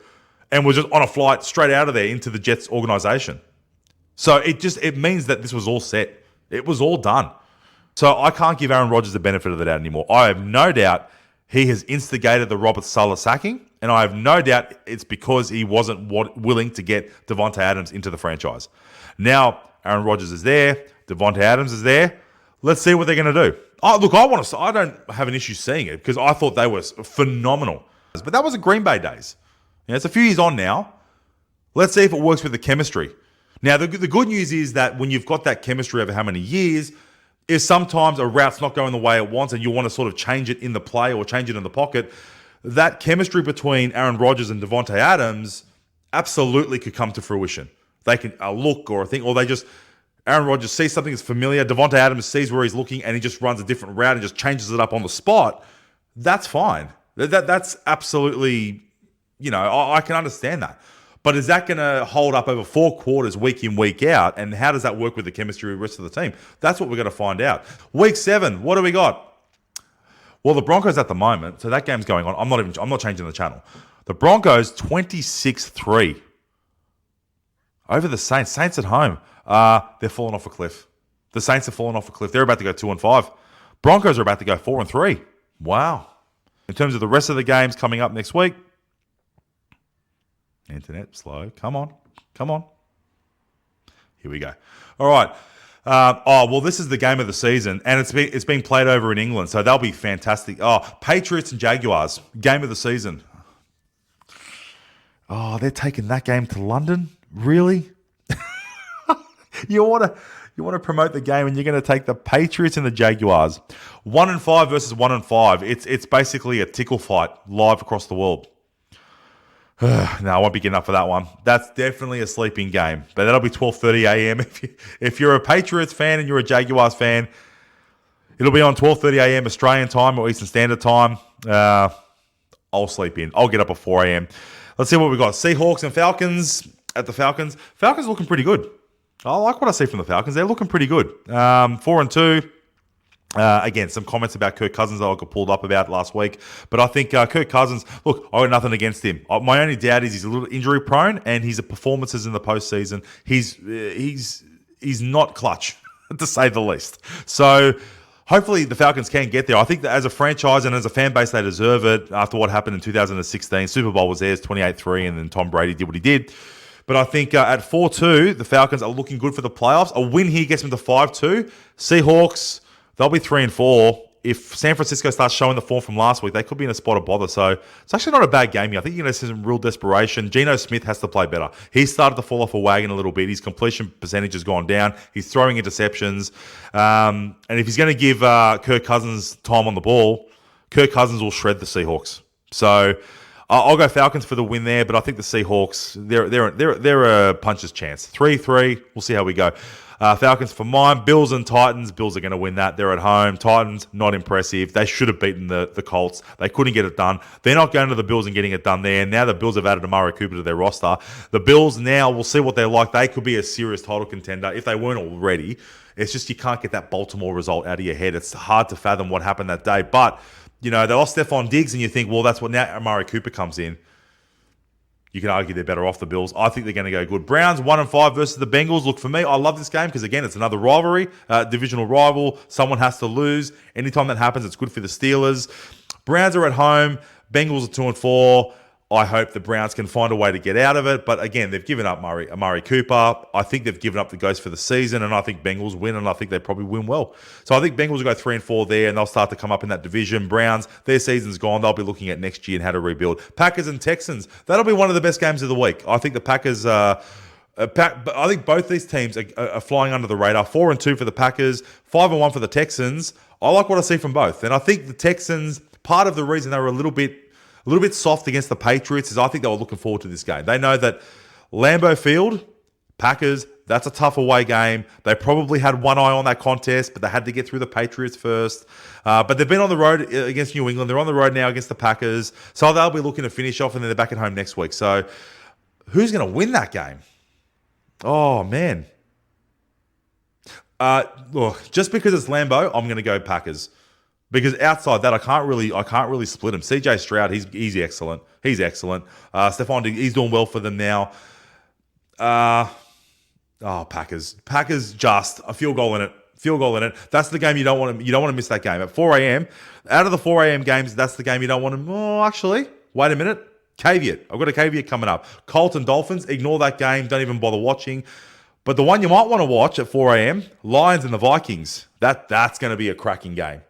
and was just on a flight straight out of there into the Jets organization. So it means that this was all set. It was all done. So I can't give Aaron Rodgers the benefit of the doubt anymore. I have no doubt he has instigated the Robert Saleh sacking, and I have no doubt it's because he wasn't willing to get Devontae Adams into the franchise. Now, Aaron Rodgers is there. Devontae Adams is there. Let's see what they're going to do. Oh, look, I don't have an issue seeing it because I thought they were phenomenal. But that was the Green Bay days. It's a few years on now. Let's see if it works with the chemistry. Now, the good news is that when you've got that chemistry over how many years, if sometimes a route's not going the way it wants and you want to sort of change it in the play or change it in the pocket, that chemistry between Aaron Rodgers and Devontae Adams absolutely could come to fruition. They can look or a thing, or Aaron Rodgers sees something that's familiar, Devontae Adams sees where he's looking and he just runs a different route and just changes it up on the spot. That's fine. That's absolutely, I can understand that. But is that going to hold up over 4 quarters, week in, week out? And how does that work with the chemistry of the rest of the team? That's what we're going to find out. Week 7, what do we got? Well, the Broncos at the moment, so that game's going on. I'm not changing the channel. The Broncos 26-3 over the Saints. Saints at home. They're falling off a cliff. The Saints are falling off a cliff. They're about to go 2-5. Broncos are about to go 4-3. Wow. In terms of the rest of the games coming up next week, internet, slow. Come on. Here we go. All right. This is the game of the season, and it's being played over in England, so that'll be fantastic. Patriots and Jaguars, game of the season. They're taking that game to London? Really? You want to promote the game, and you're going to take the Patriots and the Jaguars. 1-5 versus 1-5. It's basically a tickle fight live across the world. No, I won't be getting up for that one. That's definitely a sleeping game. But that'll be 12:30 a.m. If you're a Patriots fan and you're a Jaguars fan, it'll be on 12:30 a.m. Australian time or Eastern Standard Time. I'll sleep in. I'll get up at 4 a.m. Let's see what we've got. Seahawks and Falcons at the Falcons. Falcons looking pretty good. I like what I see from the Falcons. They're looking pretty good. 4-2. Again, some comments about Kirk Cousins that I got pulled up about last week. But I think Kirk Cousins, look, I got nothing against him. My only doubt is he's a little injury prone and his performances in the postseason, he's not clutch, to say the least. So hopefully the Falcons can get there. I think that as a franchise and as a fan base, they deserve it after what happened in 2016. Super Bowl was theirs, 28-3, and then Tom Brady did what he did. But I think at 4-2, the Falcons are looking good for the playoffs. A win here gets them to 5-2. Seahawks, they'll be 3-4. If San Francisco starts showing the form from last week, they could be in a spot of bother. So it's actually not a bad game here. I think you're going to see some real desperation. Geno Smith has to play better. He's started to fall off a wagon a little bit. His completion percentage has gone down. He's throwing interceptions. And if he's going to give Kirk Cousins time on the ball, Kirk Cousins will shred the Seahawks. So I'll go Falcons for the win there, but I think the Seahawks, they're a puncher's chance. 3-3. We'll see how we go. Falcons for mine. Bills and Titans. Bills are going to win that. They're at home. Titans, not impressive. They should have beaten the Colts. They couldn't get it done. They're not going to the Bills and getting it done there. Now the Bills have added Amari Cooper to their roster. The Bills now, we'll see what they're like. They could be a serious title contender if they weren't already. It's just you can't get that Baltimore result out of your head. It's hard to fathom what happened that day. But, they lost Stephon Diggs and you think, well, that's what now Amari Cooper comes in. You can argue they're better off the Bills. I think they're going to go good. Browns 1-5 versus the Bengals. Look, for me, I love this game because, again, it's another rivalry, divisional rival. Someone has to lose. Anytime that happens, it's good for the Steelers. Browns are at home. Bengals are 2-4. I hope the Browns can find a way to get out of it. But, again, they've given up Amari Cooper. I think they've given up the ghost for the season, and I think Bengals win, and I think they probably win well. So I think Bengals will go 3-4 there, and they'll start to come up in that division. Browns, their season's gone. They'll be looking at next year and how to rebuild. Packers and Texans, that'll be one of the best games of the week. I think the Packers I think both these teams are flying under the radar. 4-2 for the Packers, 5-1 for the Texans. I like what I see from both. And I think the Texans, part of the reason they were a little bit soft against the Patriots is I think they were looking forward to this game. They know that Lambeau Field, Packers, that's a tough away game. They probably had one eye on that contest, but they had to get through the Patriots first. But they've been on the road against New England. They're on the road now against the Packers. So they'll be looking to finish off, and then they're back at home next week. So who's going to win that game? Oh, man. Look, just because it's Lambeau, I'm going to go Packers. Because outside that, I can't really split him. CJ Stroud, he's excellent. He's excellent. Stephon Diggs, he's doing well for them now. Packers. Packers just a field goal in it. Field goal in it. That's the game you don't want to miss that game. At 4 a.m., out of the 4 a.m. games, that's the game you don't want to... Oh, actually, wait a minute. Caveat. I've got a caveat coming up. Colts and Dolphins, ignore that game. Don't even bother watching. But the one you might want to watch at 4 a.m., Lions and the Vikings. That's going to be a cracking game.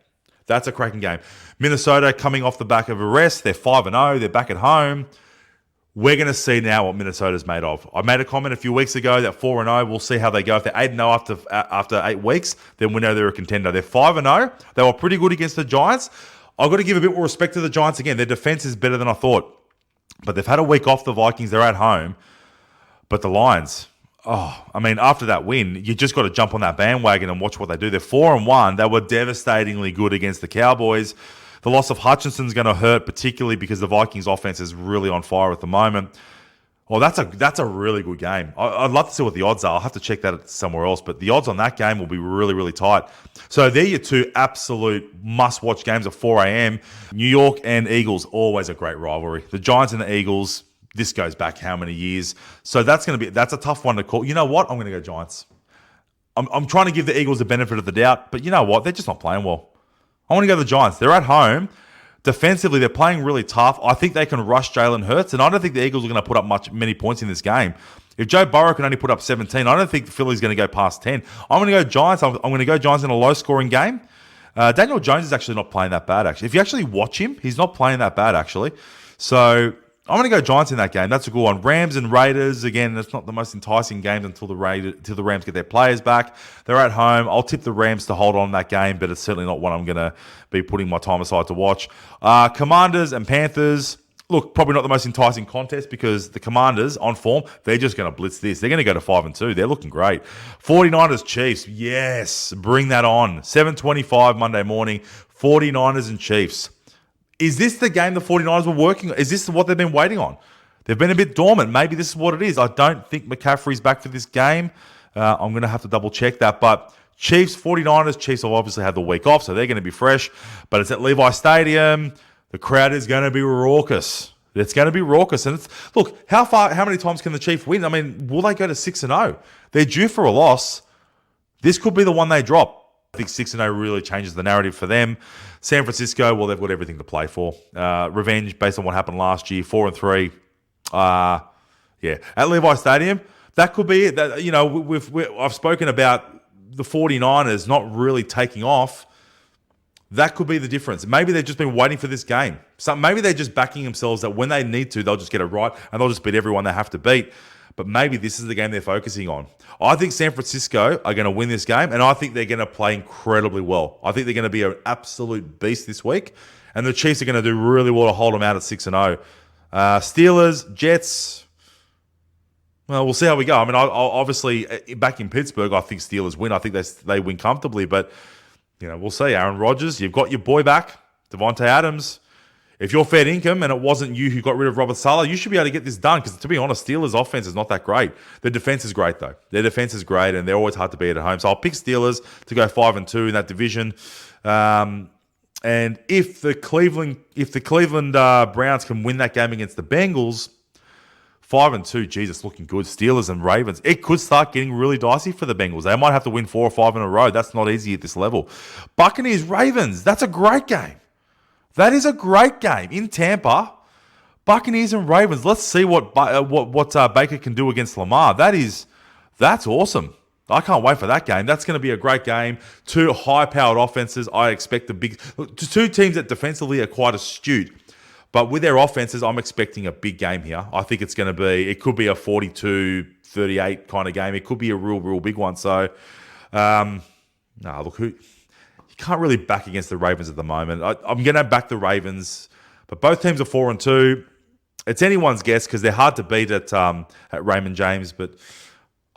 That's a cracking game. Minnesota coming off the back of Everest. They're 5-0. They're back at home. We're going to see now what Minnesota's made of. I made a comment a few weeks ago that 4-0, we'll see how they go. If they're 8-0 after 8 weeks, then we know they're a contender. They're 5-0. They were pretty good against the Giants. I've got to give a bit more respect to the Giants again. Their defense is better than I thought. But they've had a week off, the Vikings. They're at home. But the Lions... after that win, you just got to jump on that bandwagon and watch what they do. They're 4-1. They were devastatingly good against the Cowboys. The loss of Hutchinson's going to hurt, particularly because the Vikings offense is really on fire at the moment. Well, that's a really good game. I'd love to see what the odds are. I'll have to check that somewhere else, but the odds on that game will be really, really tight. So they're your two absolute must-watch games at 4 a.m. New York and Eagles, always a great rivalry. The Giants and the Eagles... This goes back how many years? So that's a tough one to call. You know what? I'm going to go Giants. I'm trying to give the Eagles the benefit of the doubt, but you know what? They're just not playing well. I want to go the Giants. They're at home. Defensively, they're playing really tough. I think they can rush Jalen Hurts, and I don't think the Eagles are going to put up many points in this game. If Joe Burrow can only put up 17, I don't think the Philly's going to go past 10. I'm going to go Giants. I'm going to go Giants in a low-scoring game. Daniel Jones is actually not playing that bad, actually. If you actually watch him, he's not playing that bad, actually. So... I'm going to go Giants in that game. That's a good one. Rams and Raiders, again, that's not the most enticing game until the Rams get their players back. They're at home. I'll tip the Rams to hold on in that game, but it's certainly not one I'm going to be putting my time aside to watch. Commanders and Panthers, look, probably not the most enticing contest because the Commanders, on form, they're just going to blitz this. They're going to go to 5-2. They're looking great. 49ers, Chiefs, yes, bring that on. 7:25 Monday morning, 49ers and Chiefs. Is this the game the 49ers were working on? Is this what they've been waiting on? They've been a bit dormant. Maybe this is what it is. I don't think McCaffrey's back for this game. I'm going to have to double check that. But Chiefs, 49ers, Chiefs will obviously have the week off, so they're going to be fresh. But it's at Levi Stadium. The crowd is going to be raucous. It's going to be raucous. And look, how many times can the Chiefs win? I mean, will they go to 6-0? They're due for a loss. This could be the one they drop. I think 6-0 really changes the narrative for them. San Francisco, well, they've got everything to play for. Revenge based on what happened last year, 4-3. At Levi Stadium, that could be it. I've spoken about the 49ers not really taking off. That could be the difference. Maybe they've just been waiting for this game. Maybe they're just backing themselves that when they need to, they'll just get it right and they'll just beat everyone they have to beat. But maybe this is the game they're focusing on. I think San Francisco are going to win this game, and I think they're going to play incredibly well. I think they're going to be an absolute beast this week, and the Chiefs are going to do really well to hold them out at 6-0. Steelers, Jets, well, we'll see how we go. I mean, I'll obviously, back in Pittsburgh, I think Steelers win. I think they win comfortably, but we'll see. Aaron Rodgers, you've got your boy back, Devontae Adams. If you're fair income and it wasn't you who got rid of Robert Saleh, you should be able to get this done because, to be honest, Steelers' offense is not that great. Their defense is great, though. Their defense is great, and they're always hard to beat at home. So I'll pick Steelers to go 5-2 in that division. And if the Cleveland Browns can win that game against the Bengals, 5-2, Jesus, looking good. Steelers and Ravens. It could start getting really dicey for the Bengals. They might have to win 4 or 5 in a row. That's not easy at this level. Buccaneers, Ravens. That's a great game. That is a great game in Tampa. Buccaneers and Ravens. Let's see what Baker can do against Lamar. That's awesome. I can't wait for that game. That's going to be a great game. Two high-powered offenses. I expect two teams that defensively are quite astute. But with their offenses, I'm expecting a big game here. I think it could be a 42-38 kind of game. It could be a real, real big one. So, you can't really back against the Ravens at the moment. I'm going to back the Ravens, but both teams are 4-2. It's anyone's guess because they're hard to beat at Raymond James, but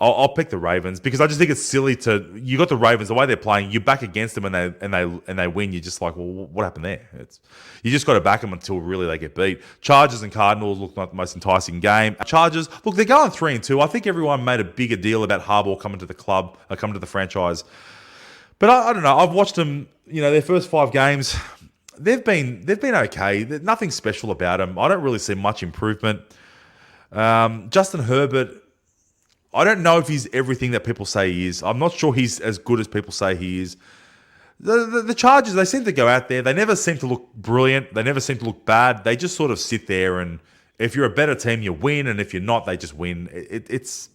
I'll pick the Ravens because I just think it's silly you got the Ravens, the way they're playing, you're back against them and they win. You're just like, well, what happened there? You just got to back them until really they get beat. Chargers and Cardinals look like the most enticing game. Chargers, look, they're going 3-2. I think everyone made a bigger deal about Harbaugh coming to the club, coming to the franchise. But I don't know. I've watched them, their first 5 games. They've been okay. There's nothing special about them. I don't really see much improvement. Justin Herbert, I don't know if he's everything that people say he is. I'm not sure he's as good as people say he is. The Chargers, they seem to go out there. They never seem to look brilliant. They never seem to look bad. They just sort of sit there, and if you're a better team, you win, and if you're not, they just win. It's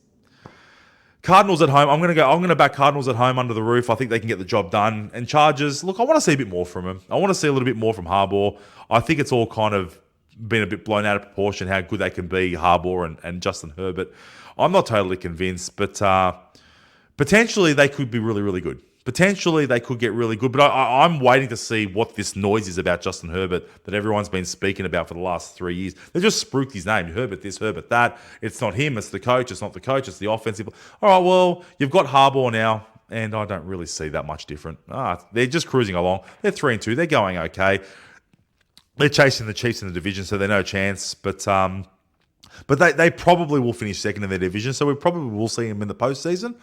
Cardinals at home. I'm going to back Cardinals at home under the roof. I think they can get the job done. And Chargers, look, I want to see a bit more from him. I want to see a little bit more from Harbaugh. I think it's all kind of been a bit blown out of proportion how good they can be, Harbaugh and Justin Herbert. I'm not totally convinced, but potentially they could be really, really good. Potentially they could get really good, but I'm waiting to see what this noise is about Justin Herbert that everyone's been speaking about for the last 3 years. They just spruiked his name, Herbert this, Herbert that. It's not him, it's the coach. It's not the coach, it's the offensive. All right, well, you've got Harbaugh now, and I don't really see that much different. They're just cruising along. They're 3-2. They're going okay. They're chasing the Chiefs in the division, so they're no chance, but they probably will finish second in their division, so we probably will see them in the postseason.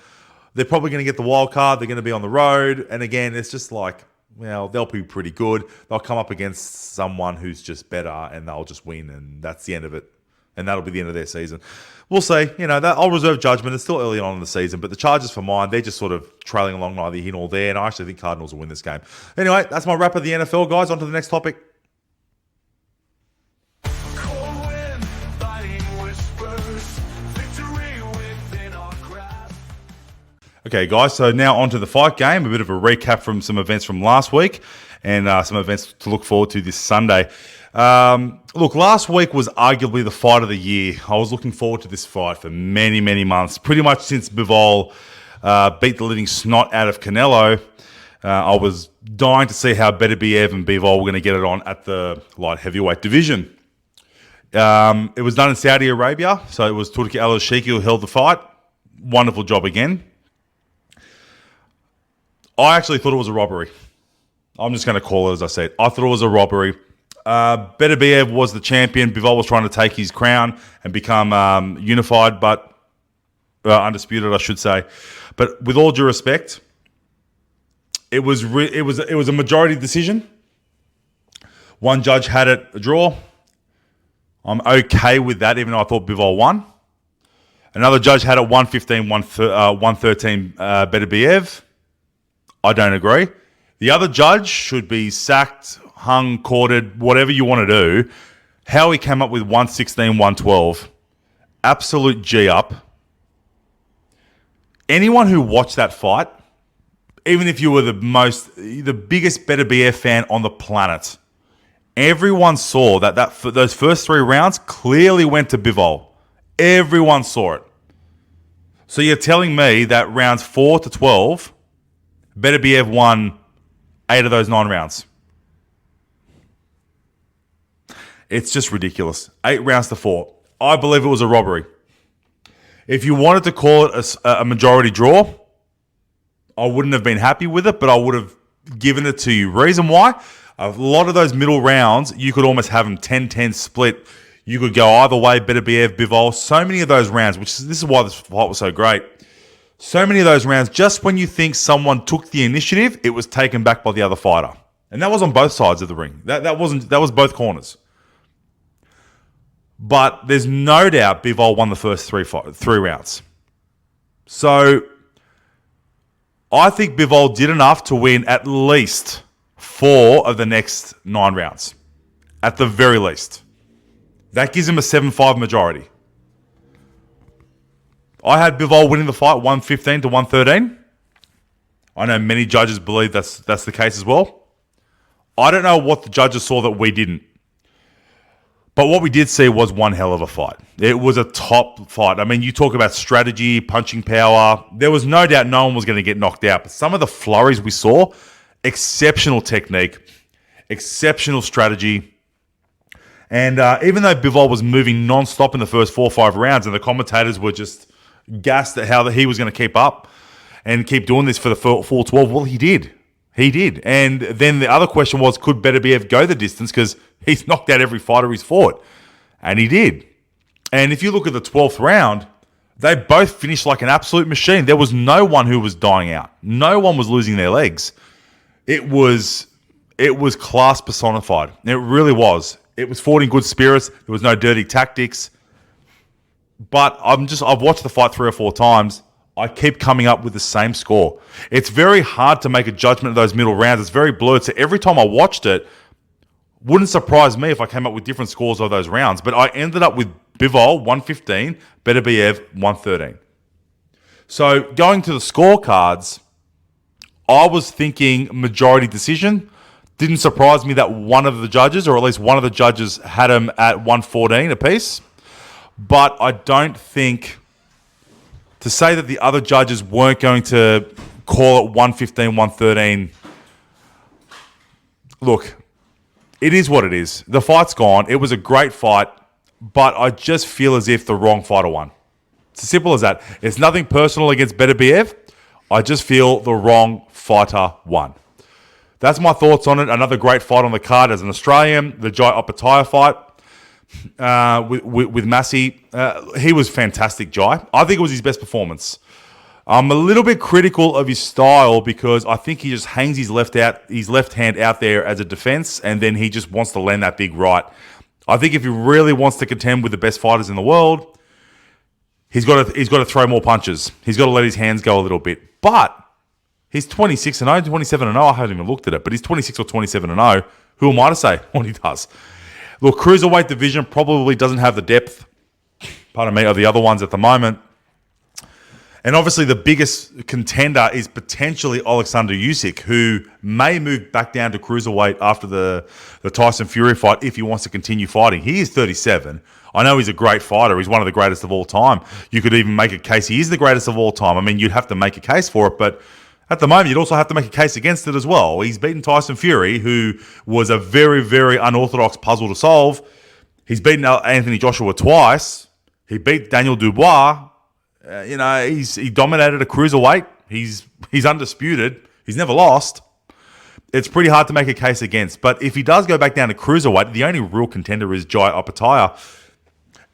They're probably going to get the wild card. They're going to be on the road. And again, it's just like, well, they'll be pretty good. They'll come up against someone who's just better, and they'll just win, and that's the end of it. And that'll be the end of their season. We'll see. That I'll reserve judgment. It's still early on in the season, but the Chargers for mine, they're just sort of trailing along neither here nor there, and I actually think Cardinals will win this game. Anyway, that's my wrap of the NFL, guys. On to the next topic. Okay, guys, so now on to the fight game. A bit of a recap from some events from last week and some events to look forward to this Sunday. Look, last week was arguably the fight of the year. I was looking forward to this fight for many, many months. Pretty much since Bivol beat the living snot out of Canelo. I was dying to see how Beterbiev and Bivol were going to get it on at the light heavyweight division. It was done in Saudi Arabia, so it was Turki Al-Sheikhi who held the fight. Wonderful job again. I actually thought it was a robbery. I'm just going to call it as I said. I thought it was a robbery. Beterbiev was the champion. Bivol was trying to take his crown and become unified, but undisputed, I should say. But with all due respect, it was a majority decision. One judge had it a draw. I'm okay with that, even though I thought Bivol won. Another judge had it 115, 113 Beterbiev. I don't agree. The other judge should be sacked, hung, quartered, whatever you want to do. How he came up with 116, 112. Absolute G up. Anyone who watched that fight, even if you were the biggest Beterbiev fan on the planet, everyone saw that those first 3 rounds clearly went to Bivol. Everyone saw it. So you're telling me that rounds 4 to 12, Beterbiev won 8 of those 9 rounds. It's just ridiculous. 8 rounds to 4. I believe it was a robbery. If you wanted to call it a majority draw, I wouldn't have been happy with it, but I would have given it to you. Reason why? A lot of those middle rounds, you could almost have them 10-10 split. You could go either way, Beterbiev, Bivol. So many of those rounds, this is why this fight was so great. So many of those rounds, just when you think someone took the initiative, it was taken back by the other fighter. And that was on both sides of the ring. That was both corners. But there's no doubt Bivol won the first 3 rounds. So I think Bivol did enough to win at least 4 of the next 9 rounds. At the very least. That gives him a 7-5 majority. I had Bivol winning the fight 115 to 113. I know many judges believe that's the case as well. I don't know what the judges saw that we didn't. But what we did see was one hell of a fight. It was a top fight. I mean, you talk about strategy, punching power. There was no doubt no one was going to get knocked out. But some of the flurries we saw, exceptional technique, exceptional strategy. And even though Bivol was moving non-stop in the first 4 or 5 rounds and the commentators were just gassed at how he was going to keep up and keep doing this for the full 12. Well, he did. He did. And then the other question was, could Beterbiev go the distance? Because he's knocked out every fighter he's fought. And he did. And if you look at the 12th round, they both finished like an absolute machine. There was no one who was dying out. No one was losing their legs. It was class personified. It really was. It was fought in good spirits. There was no dirty tactics. But I've watched the fight 3 or 4 times. I keep coming up with the same score. It's very hard to make a judgment of those middle rounds. It's very blurred. So every time I watched it, wouldn't surprise me if I came up with different scores of those rounds. But I ended up with Bivol 115, Beterbiev 113. So going to the scorecards, I was thinking majority decision. Didn't surprise me that one of the judges, or at least one of the judges, had him at 114 apiece. But I don't think, to say that the other judges weren't going to call it 115, 113, look, it is what it is. The fight's gone. It was a great fight, but I just feel as if the wrong fighter won. It's as simple as that. It's nothing personal against Beterbiev. I just feel the wrong fighter won. That's my thoughts on it. Another great fight on the card as an Australian. The Jai Opataya fight with Massey. He was fantastic, Jai. I think it was his best performance. I'm a little bit critical of his style because I think he just hangs his left hand out there as a defense, and then he just wants to land that big right. I think if he really wants to contend with the best fighters in the world, he's got to throw more punches. He's got to let his hands go a little bit. But he's 26-0, 27-0. I haven't even looked at it, but he's 26 or 27-0. Who am I to say what he does? Look, cruiserweight division probably doesn't have the depth, of the other ones at the moment. And obviously the biggest contender is potentially Alexander Usyk, who may move back down to cruiserweight after the Tyson Fury fight if he wants to continue fighting. He is 37. I know he's a great fighter. He's one of the greatest of all time. You could even make a case he is the greatest of all time. I mean, you'd have to make a case for it, but at the moment, you'd also have to make a case against it as well. He's beaten Tyson Fury, who was a very, very unorthodox puzzle to solve. He's beaten Anthony Joshua twice. He beat Daniel Dubois. He dominated a cruiserweight. He's undisputed. He's never lost. It's pretty hard to make a case against. But if he does go back down to cruiserweight, the only real contender is Jai Opataya.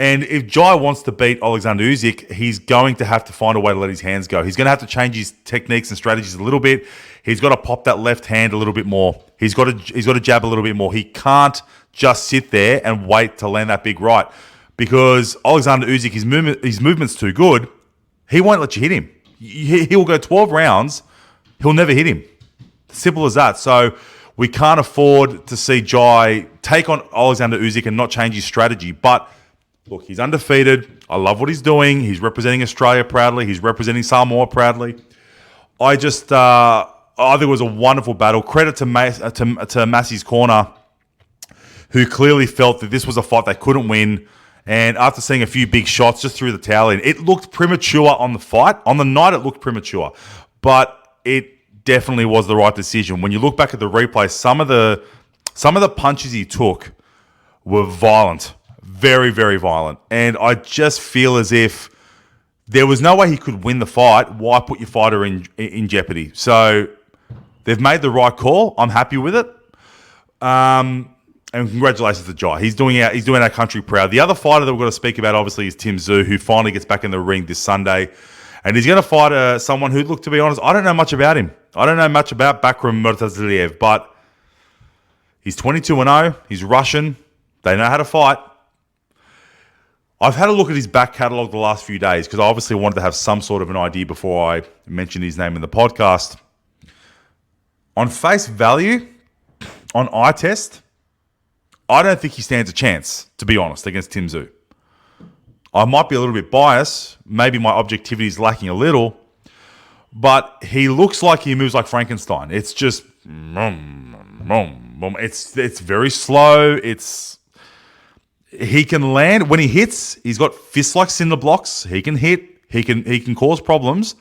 And if Jai wants to beat Alexander Usyk, he's going to have to find a way to let his hands go. He's going to have to change his techniques and strategies a little bit. He's got to pop that left hand a little bit more. He's got to jab a little bit more. He can't just sit there and wait to land that big right, because Alexander Usyk, his movement's too good. He won't let you hit him. He'll go 12 rounds. He'll never hit him. Simple as that. So we can't afford to see Jai take on Alexander Usyk and not change his strategy. But look, he's undefeated. I love what he's doing. He's representing Australia proudly. He's representing Samoa proudly. I think it was a wonderful battle. Credit to Massey's corner, who clearly felt that this was a fight they couldn't win. And after seeing a few big shots, just threw the towel in. It looked premature on the fight. On the night, it looked premature. But it definitely was the right decision. When you look back at the replay, some of the punches he took were violent. Very, very violent. And I just feel as if there was no way he could win the fight. Why put your fighter in jeopardy? So they've made the right call. I'm happy with it. And congratulations to Jai. He's doing our country proud. The other fighter that we've got to speak about, obviously, is Tzsyu, who finally gets back in the ring this Sunday. And he's going to fight someone who, look, to be honest, I don't know much about him. I don't know much about Bakram Murtazaliev, but he's 22-0. He's Russian. They know how to fight. I've had a look at his back catalogue the last few days because I obviously wanted to have some sort of an idea before I mentioned his name in the podcast. On face value, on eye test, I don't think he stands a chance, to be honest, against Tzsyu. I might be a little bit biased. Maybe my objectivity is lacking a little. But he looks like he moves like Frankenstein. It's just... It's very slow. He can land. When he hits, he's got fists like cinder blocks. He can hit. He can cause problems.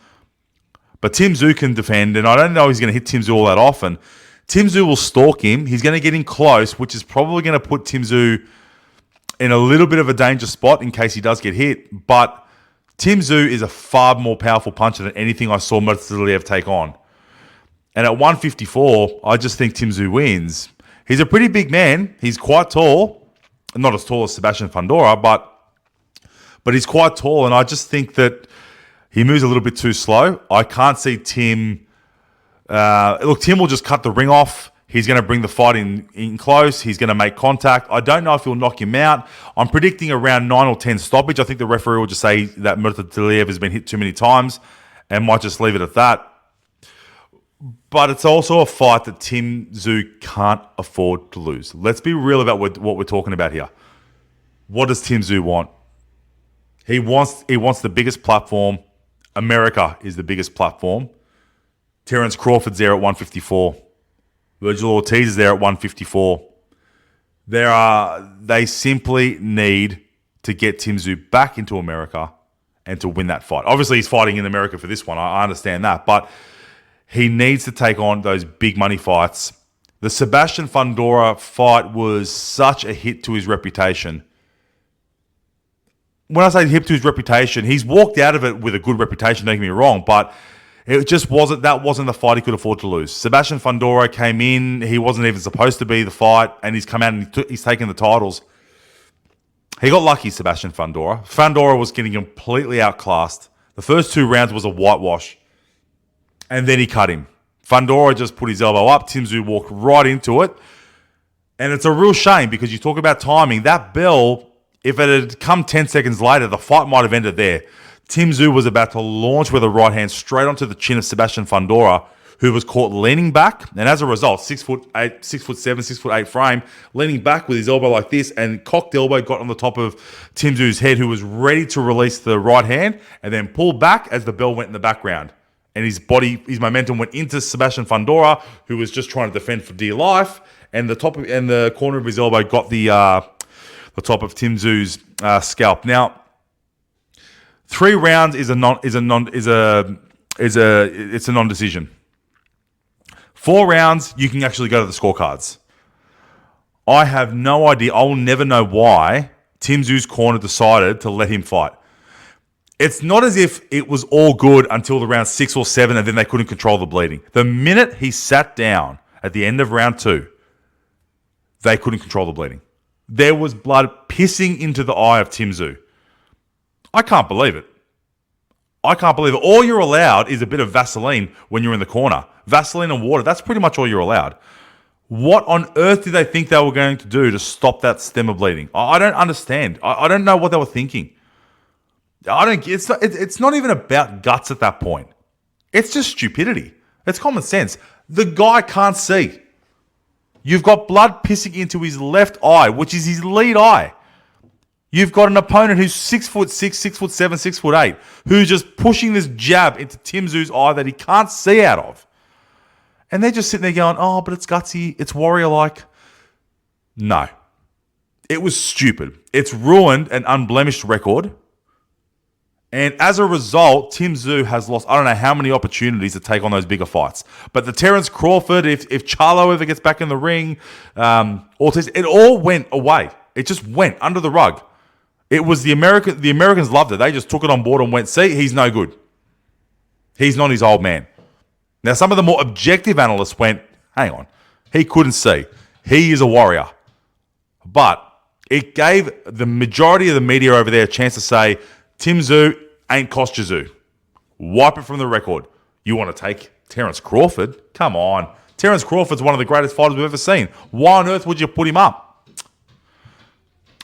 But Tzsyu can defend, and I don't know he's going to hit Tzsyu all that often. Tzsyu will stalk him. He's going to get in close, which is probably going to put Tzsyu in a little bit of a danger spot in case he does get hit. But Tim Tzsyu is a far more powerful puncher than anything I saw Beterbiev take on. And at 154, I just think Tim Tzsyu wins. He's a pretty big man. He's quite tall. Not as tall as Sebastian Fundora, but he's quite tall. And I just think that he moves a little bit too slow. I can't see Tim... Tim will just cut the ring off. He's going to bring the fight in close. He's going to make contact. I don't know if he'll knock him out. I'm predicting around 9 or 10 stoppage. I think the referee will just say that Beterbiev has been hit too many times and might just leave it at that. But it's also a fight that Tim Tzsyu can't afford to lose. Let's be real about what we're talking about here. What does Tim Tzsyu want? He wants the biggest platform. America is the biggest platform. Terence Crawford's there at 154. Virgil Ortiz is there at 154. They simply need to get Tim Tzsyu back into America and to win that fight. Obviously, he's fighting in America for this one. I understand that. But he needs to take on those big money fights. The Sebastian Fundora fight was such a hit to his reputation. When I say hit to his reputation, he's walked out of it with a good reputation, don't get me wrong, but it just wasn't the fight he could afford to lose. Sebastian Fundora came in, he wasn't even supposed to be the fight, and he's come out and he's taken the titles. He got lucky, Sebastian Fundora. Fundora was getting completely outclassed. The first 2 rounds was a whitewash, and then he cut him. Fundora just put his elbow up, Tim Tzsyu walked right into it, and it's a real shame because you talk about timing. That bell, if it had come 10 seconds later, the fight might have ended there. Tim Tzsyu was about to launch with a right hand straight onto the chin of Sebastian Fundora, who was caught leaning back, and as a result, 6'8", 6'8" frame, leaning back with his elbow like this, and cocked elbow got on the top of Tim Tzsyu's head, who was ready to release the right hand, and then pulled back as the bell went in the background. And his momentum went into Sebastian Fundora, who was just trying to defend for dear life, and the corner of his elbow got the top of Tim Tzsyu's scalp. Now, 3 rounds it's a non-decision. 4 rounds, you can actually go to the scorecards. I have no idea. I will never know why Tim Tzsyu's corner decided to let him fight. It's not as if it was all good until the round 6 or 7 and then they couldn't control the bleeding. The minute he sat down at the end of round 2, they couldn't control the bleeding. There was blood pissing into the eye of Tim Tzsyu. I can't believe it. All you're allowed is a bit of Vaseline when you're in the corner. Vaseline and water, that's pretty much all you're allowed. What on earth did they think they were going to do to stop that stem of bleeding? I don't understand. I don't know what they were thinking. It's not even about guts at that point. It's just stupidity. It's common sense. The guy can't see. You've got blood pissing into his left eye, which is his lead eye. You've got an opponent who's 6'6", 6'7", 6'8", who's just pushing this jab into Tim Tzsyu's eye that he can't see out of. And they're just sitting there going, oh, but it's gutsy, it's warrior-like. No. It was stupid. It's ruined an unblemished record. And as a result, Tim Tzsyu has lost I don't know how many opportunities to take on those bigger fights. But the Terence Crawford, if Charlo ever gets back in the ring, Ortiz, it all went away. It just went under the rug. It was the Americans loved it. They just took it on board and went, see, he's no good. He's not his old man. Now, some of the more objective analysts went, hang on, he couldn't see. He is a warrior. But it gave the majority of the media over there a chance to say, Tim Tzsyu ain't cost Tzsyu. Wipe it from the record. You want to take Terence Crawford? Come on. Terence Crawford's one of the greatest fighters we've ever seen. Why on earth would you put him up?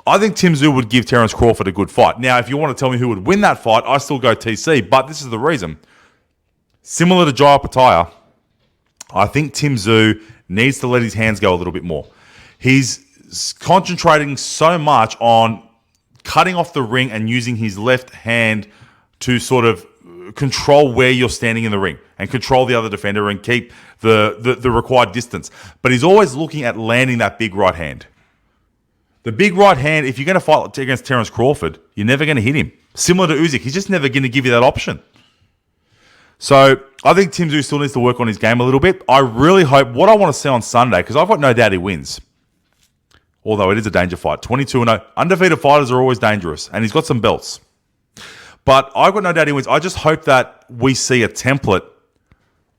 I think Tim Tzsyu would give Terence Crawford a good fight. Now, if you want to tell me who would win that fight, I still go TC, but this is the reason. Similar to Jaya Pataya, I think Tim Tzsyu needs to let his hands go a little bit more. He's concentrating so much on cutting off the ring and using his left hand to sort of control where you're standing in the ring and control the other defender and keep the required distance. But he's always looking at landing that big right hand. The big right hand, if you're going to fight against Terence Crawford, you're never going to hit him. Similar to Usyk, he's just never going to give you that option. So I think Tim Tzsyu still needs to work on his game a little bit. I really hope, what I want to see on Sunday, because I've got no doubt he wins, although it is a danger fight. 22-0. Undefeated fighters are always dangerous, and he's got some belts. But I've got no doubt he wins. I just hope that we see a template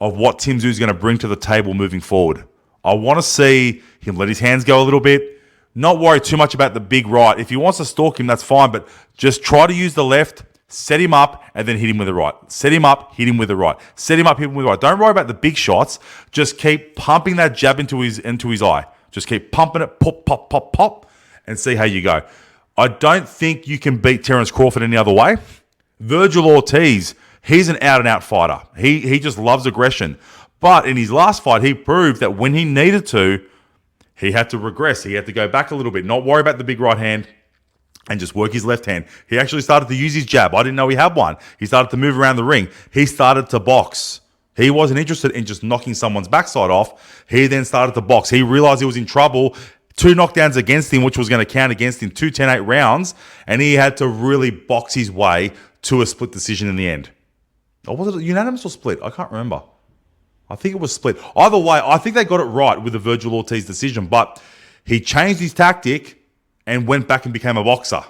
of what Tim Tzsyu is going to bring to the table moving forward. I want to see him let his hands go a little bit, not worry too much about the big right. If he wants to stalk him, that's fine, but just try to use the left, set him up, and then hit him with the right. Set him up, hit him with the right. Set him up, hit him with the right. Don't worry about the big shots. Just keep pumping that jab into his eye. Just keep pumping it, pop, pop, pop, pop, and see how you go. I don't think you can beat Terence Crawford any other way. Virgil Ortiz, he's an out-and-out fighter. He just loves aggression. But in his last fight, he proved that when he needed to, he had to regress. He had to go back a little bit, not worry about the big right hand, and just work his left hand. He actually started to use his jab. I didn't know he had one. He started to move around the ring. He started to box. He wasn't interested in just knocking someone's backside off. He then started to box. He realized he was in trouble. 2 knockdowns against him, which was going to count against him, 2 10-8 rounds, and he had to really box his way to a split decision in the end. Or was it unanimous or split? I can't remember. I think it was split. Either way, I think they got it right with the Virgil Ortiz decision, but he changed his tactic and went back and became a boxer.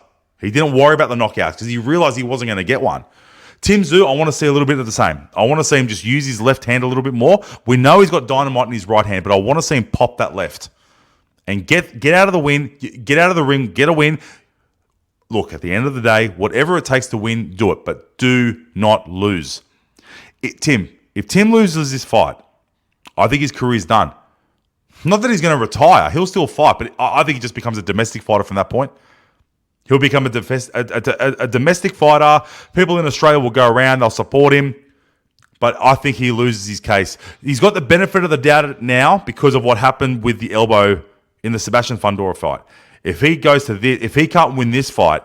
He didn't worry about the knockouts because he realized he wasn't going to get one. Tim Tzsyu, I want to see a little bit of the same. I want to see him just use his left hand a little bit more. We know he's got dynamite in his right hand, but I want to see him pop that left and get out of the win, get out of the ring, get a win. Look, at the end of the day, whatever it takes to win, do it, but do not lose. If Tim loses this fight, I think his career's done. Not that he's going to retire. He'll still fight, but I think he just becomes a domestic fighter from that point. He'll become a domestic fighter. People in Australia will go around. They'll support him. But I think he loses his case. He's got the benefit of the doubt now because of what happened with the elbow in the Sebastian Fundora fight. If he goes to this, if he can't win this fight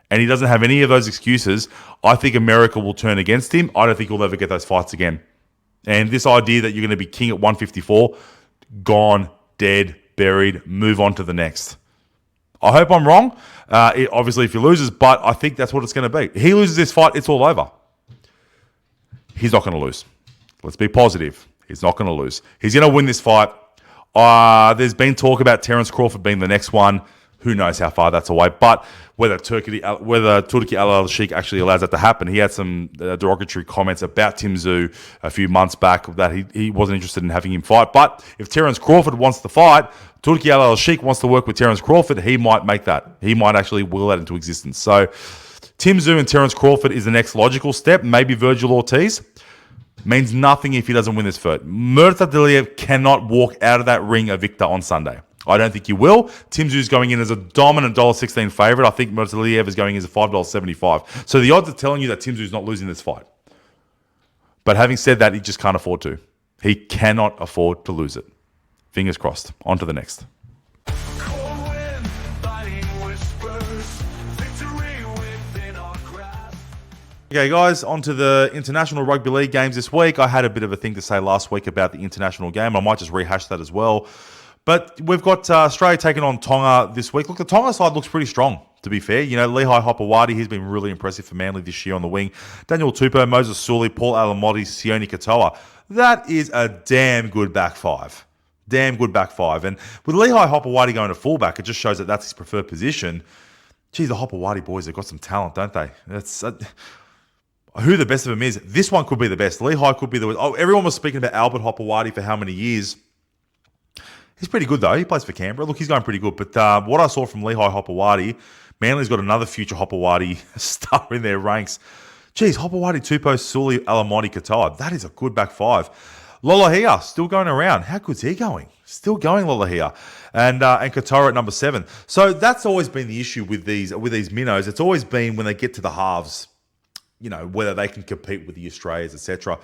and he doesn't have any of those excuses, I think America will turn against him. I don't think he'll ever get those fights again. And this idea that you're going to be king at 154, gone, dead, buried, move on to the next. I hope I'm wrong. Obviously, if he loses, but I think that's what it's going to be. He loses this fight, it's all over. He's not going to lose. Let's be positive. He's not going to lose. He's going to win this fight. There's been talk about Terence Crawford being the next one. Who knows how far that's away? But whether Turki Al-Sheikh actually allows that to happen, he had some derogatory comments about Tim Tzsyu a few months back that he wasn't interested in having him fight. But if Terence Crawford wants to fight, Turki Al-Sheikh wants to work with Terence Crawford, he might make that. He might actually will that into existence. So Tim Tzsyu and Terence Crawford is the next logical step. Maybe Virgil Ortiz. Means nothing if he doesn't win this fight. Beterbiev cannot walk out of that ring a victor on Sunday. I don't think he will. Tim Tzsyu is going in as a dominant $1.16 favourite. I think Beterbiev is going in as a $5.75. So the odds are telling you that Tim Tzsyu is not losing this fight. But having said that, he just can't afford to. He cannot afford to lose it. Fingers crossed. On to the next. Okay, guys, on to the International Rugby League games this week. I had a bit of a thing to say last week about the international game. I might just rehash that as well. But we've got Australia taking on Tonga this week. Look, the Tonga side looks pretty strong, to be fair. You know, Lehigh Hopewadi, he's been really impressive for Manly this year on the wing. Daniel Tupou, Moses Suli, Paul Alamotti, Sione Katoa. That is a damn good back five. Damn good back five. And with Lehigh Hopewadi going to fullback, it just shows that that's his preferred position. Geez, the Hopewadi boys, they've got some talent, don't they? That's... who the best of them is, this one could be the best. Lehigh could be the... Oh, everyone was speaking about Albert Hopewadi for how many years. He's pretty good, though. He plays for Canberra. Look, he's going pretty good. But what I saw from Lehigh Hopewadi, Manly's got another future Hopewadi star in their ranks. Geez, Hopewadi, Tupou, Suli, Alamotti, Katoa. That is a good back five. Lolohea, still going around. How good's he going? Still going, Lolohea. And Katoa at number 7. So that's always been the issue with these minnows. It's always been when they get to the halves, you know, whether they can compete with the Australians, etc.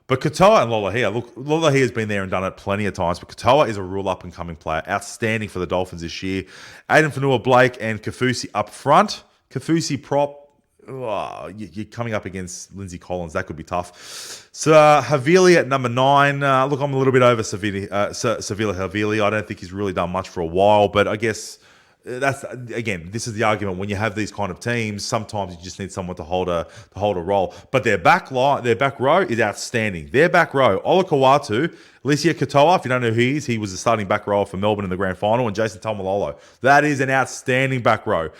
But Katoa and Lolohea, look, Lolohea's been there and done it plenty of times, but Katoa is a real up-and-coming player, outstanding for the Dolphins this year. Aiden Fanua-Blake and Kafusi up front. Kafusi prop, you're coming up against Lindsay Collins. That could be tough. So Havili at number 9. Look, I'm a little bit over Savila Havili. I don't think he's really done much for a while, but I guess... that's again. This is the argument when you have these kind of teams. Sometimes you just need someone to hold a role. But their back row is outstanding. Their back row: Ola Kawatu, Alicia Katoa. If you don't know who he is, he was the starting back rower for Melbourne in the grand final, and Jason Taumalolo. That is an outstanding back row.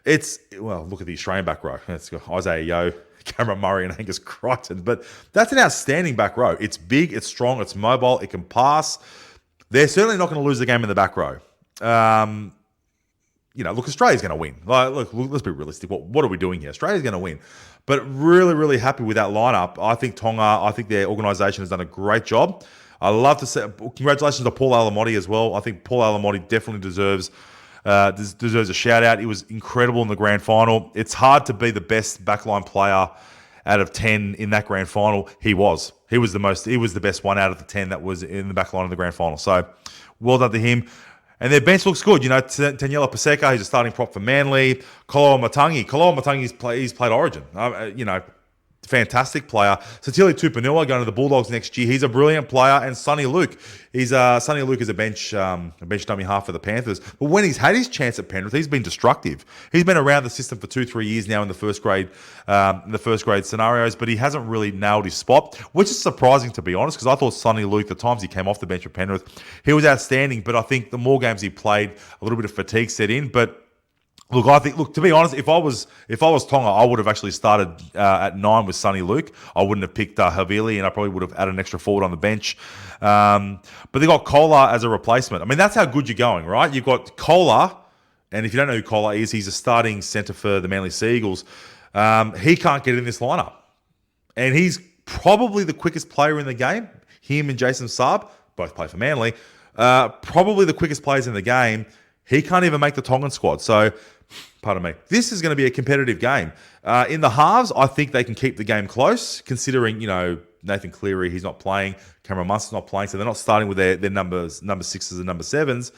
Look at the Australian back row. It's got Isaiah Yeo, Cameron Murray, and Angus Crichton. But that's an outstanding back row. It's big, it's strong, it's mobile, it can pass. They're certainly not going to lose the game in the back row. Australia's going to win. Look, let's be realistic. What are we doing here? Australia's going to win. But really, really happy with that lineup. I think their organisation has done a great job. I love to say congratulations to Paul Alamotti as well. I think Paul Alamotti definitely deserves a shout out. He was incredible in the grand final. It's hard to be the best backline player out of 10 in that grand final. He was the best one out of the 10 that was in the backline of the grand final. So well done to him. And their bench looks good. Taniela Paseka, he's a starting prop for Manly. Koloa Matangi, he's played Origin. Fantastic player. Satili Tupanua going to the Bulldogs next year. He's a brilliant player. And Sonny Luke. Sonny Luke is a bench dummy half for the Panthers. But when he's had his chance at Penrith, he's been destructive. He's been around the system for 2-3 years now in the first grade scenarios, but he hasn't really nailed his spot, which is surprising to be honest, because I thought Sonny Luke, the times he came off the bench at Penrith, he was outstanding. But I think the more games he played, a little bit of fatigue set in. But Look, to be honest, if I was Tonga, I would have actually started at 9 with Sonny Luke. I wouldn't have picked Havili, and I probably would have added an extra forward on the bench. But they got Kola as a replacement. I mean, that's how good you're going, right? You've got Kola, and if you don't know who Kola is, he's a starting centre for the Manly Sea Eagles. He can't get in this lineup. And he's probably the quickest player in the game. Him and Jason Saab, both play for Manly, probably the quickest players in the game. He can't even make the Tongan squad. So, pardon me, this is going to be a competitive game. In the halves, I think they can keep the game close, considering, Nathan Cleary, he's not playing. Cameron Munster's not playing, so they're not starting with their number 6s and number 7s.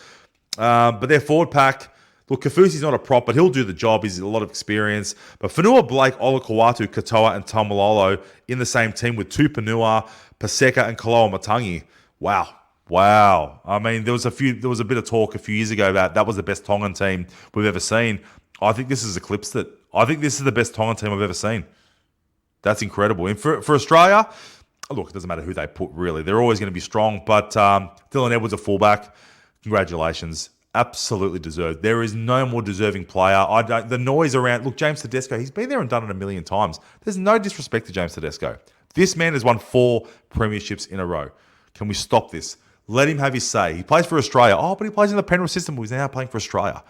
But their forward pack, look, Kafusi's not a prop, but he'll do the job. He's a lot of experience. But Fanua, Blake, Olakau'atu, Katoa, and Taumalolo in the same team with Tupanua, Paseka, and Koloa Matangi. Wow. I mean, there was a bit of talk a few years ago about that was the best Tongan team we've ever seen. I think this has eclipsed it. I think this is the best Tongan team I've ever seen. That's incredible. And for Australia, look, it doesn't matter who they put, really. They're always going to be strong. But Dylan Edwards, a fullback, congratulations. Absolutely deserved. There is no more deserving player. The noise around... Look, James Tedesco, he's been there and done it a million times. There's no disrespect to James Tedesco. This man has won 4 premierships in a row. Can we stop this? Let him have his say. He plays for Australia. Oh, but he plays in the Penrith system. He's now playing for Australia.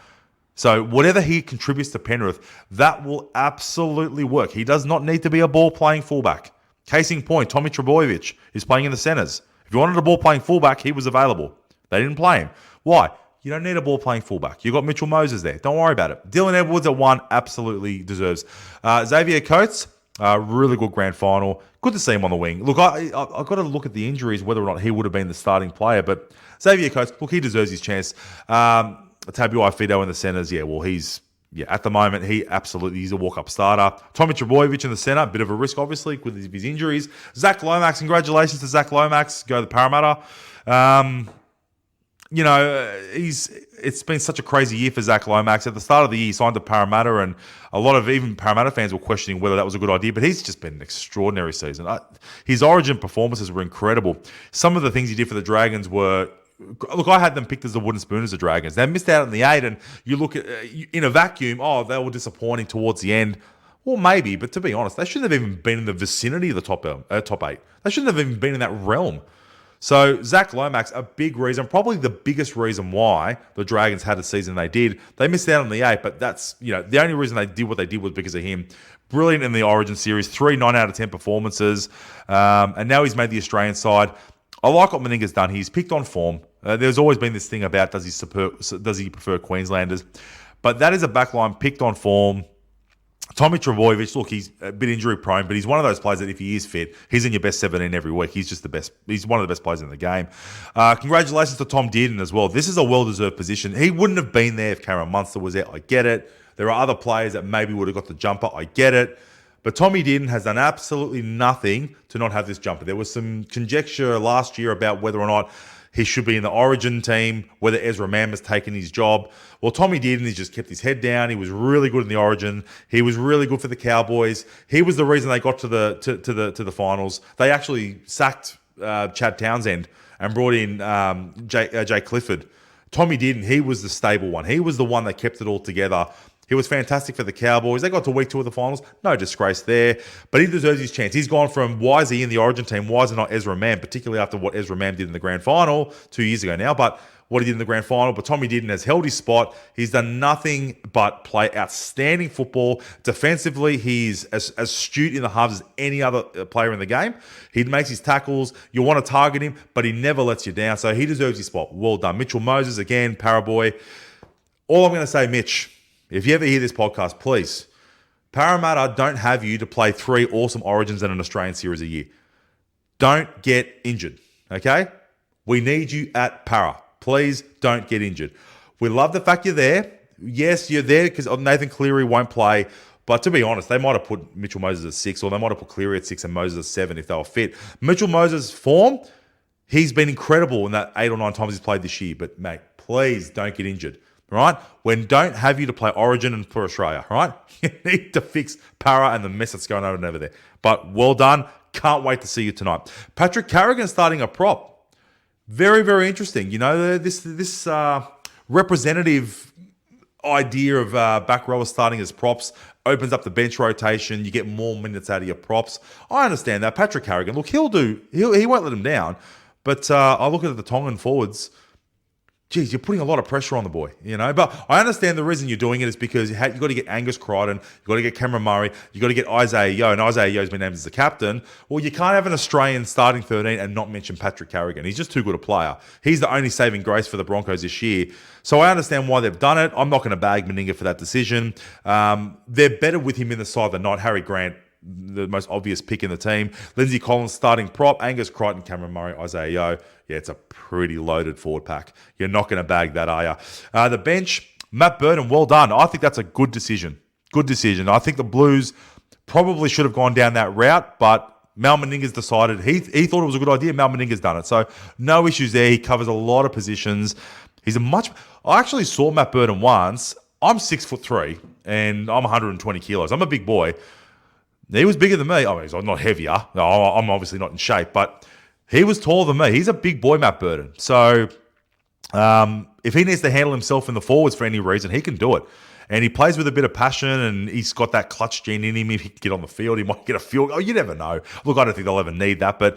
So whatever he contributes to Penrith, that will absolutely work. He does not need to be a ball-playing fullback. Case in point, Tommy Trbojevic is playing in the centres. If you wanted a ball-playing fullback, he was available. They didn't play him. Why? You don't need a ball-playing fullback. You've got Mitchell Moses there. Don't worry about it. Dylan Edwards at 1 absolutely deserves. Xavier Coates, really good grand final. Good to see him on the wing. Look, I've got to look at the injuries, whether or not he would have been the starting player. But Xavier Coates, look, he deserves his chance. Tabuai Fido in the centres, at the moment, he's a walk-up starter. Tommy Trbojevic in the centre, bit of a risk, obviously, with his injuries. Zach Lomax, congratulations to Zach Lomax. Go to the Parramatta. It's been such a crazy year for Zach Lomax. At the start of the year, he signed to Parramatta, and a lot of even Parramatta fans were questioning whether that was a good idea, but he's just been an extraordinary season. His Origin performances were incredible. Some of the things he did for the Dragons were... Look, I had them picked as the wooden spoon as the Dragons. They missed out in the 8, and you look at... in a vacuum, they were disappointing towards the end. Well, maybe, but to be honest, they shouldn't have even been in the vicinity of the top 8. They shouldn't have even been in that realm. So Zach Lomax, a big reason, probably the biggest reason why the Dragons had the season they did. They missed out on the 8, but that's, the only reason they did what they did was because of him. Brilliant in the Origin series, 3 9 out of 10 performances, and now he's made the Australian side. I like what Meninga's done. He's picked on form. There's always been this thing about does he prefer Queenslanders, but that is a backline picked on form. Tommy Trbojevic, look, he's a bit injury prone, but he's one of those players that if he is fit, he's in your best 17 every week. He's just the best. He's one of the best players in the game. Congratulations to Tom Dearden as well. This is a well-deserved position. He wouldn't have been there if Cameron Munster was there. I get it. There are other players that maybe would have got the jumper. I get it. But Tommy Dearden has done absolutely nothing to not have this jumper. There was some conjecture last year about whether or not he should be in the Origin team, whether Ezra Mam has taken his job. Well, Tommy Dearden has just kept his head down. He was really good in the Origin. He was really good for the Cowboys. He was the reason they got to the finals. They actually sacked Chad Townsend and brought in Jay Clifford. Tommy Dearden, he was the stable one. He was the one that kept it all together. He was fantastic for the Cowboys. They got to week 2 of the finals. No disgrace there. But he deserves his chance. He's gone from why is he in the Origin team? Why is it not Ezra Mam? Particularly after what Ezra Mam did in the grand final 2 years ago now. But what he did in the grand final. But Tommy Dearden has held his spot. He's done nothing but play outstanding football. Defensively, he's as astute in the halves as any other player in the game. He makes his tackles. You want to target him, but he never lets you down. So he deserves his spot. Well done. Mitchell Moses, again, Paraboy. All I'm going to say, Mitch, if you ever hear this podcast, please, Parramatta don't have you to play 3 awesome Origins and an Australian series a year. Don't get injured, okay? We need you at Para. Please don't get injured. We love the fact you're there. Yes, you're there because Nathan Cleary won't play. But to be honest, they might have put Mitchell Moses at 6, or they might have put Cleary at 6 and Moses at 7 if they were fit. Mitchell Moses' form, he's been incredible in that 8 or 9 times he's played this year. But, mate, please don't get injured, right? When don't have you to play Origin and for Australia, right? You need to fix Para and the mess that's going on and over there. But well done. Can't wait to see you tonight. Patrick Carrigan starting a prop. Very, very interesting. You know, this representative idea of back rowers starting as props opens up the bench rotation. You get more minutes out of your props. I understand that. Patrick Carrigan, look, he won't let him down. But I look at the Tongan forwards. Geez, you're putting a lot of pressure on the boy, you know. But I understand the reason you're doing it is because you've got to get Angus Crichton, you've got to get Cameron Murray, you've got to get Isaiah Yeo, and Isaiah Yeo's been named as the captain. Well, you can't have an Australian starting 13 and not mention Patrick Carrigan. He's just too good a player. He's the only saving grace for the Broncos this year. So I understand why they've done it. I'm not going to bag Meninga for that decision. They're better with him in the side than not. Harry Grant, the most obvious pick in the team. Lindsay Collins starting prop. Angus Crichton, Cameron Murray, Isaiah Yeo. Yeah, it's a pretty loaded forward pack. You're not going to bag that, are you? The bench, Matt Burton, well done. I think that's a good decision. Good decision. I think the Blues probably should have gone down that route, but Mal Meninga's decided. He thought it was a good idea. Mal Meninga's done it. So no issues there. He covers a lot of positions. I actually saw Matt Burton once. I'm 6'3", and I'm 120 kilos. I'm a big boy. He was bigger than me. I mean, he's not heavier. No, I'm obviously not in shape, but he was taller than me. He's a big boy, Matt Burton. So if he needs to handle himself in the forwards for any reason, he can do it. And he plays with a bit of passion, and he's got that clutch gene in him. If he can get on the field, he might get a field. Oh, you never know. Look, I don't think they'll ever need that. But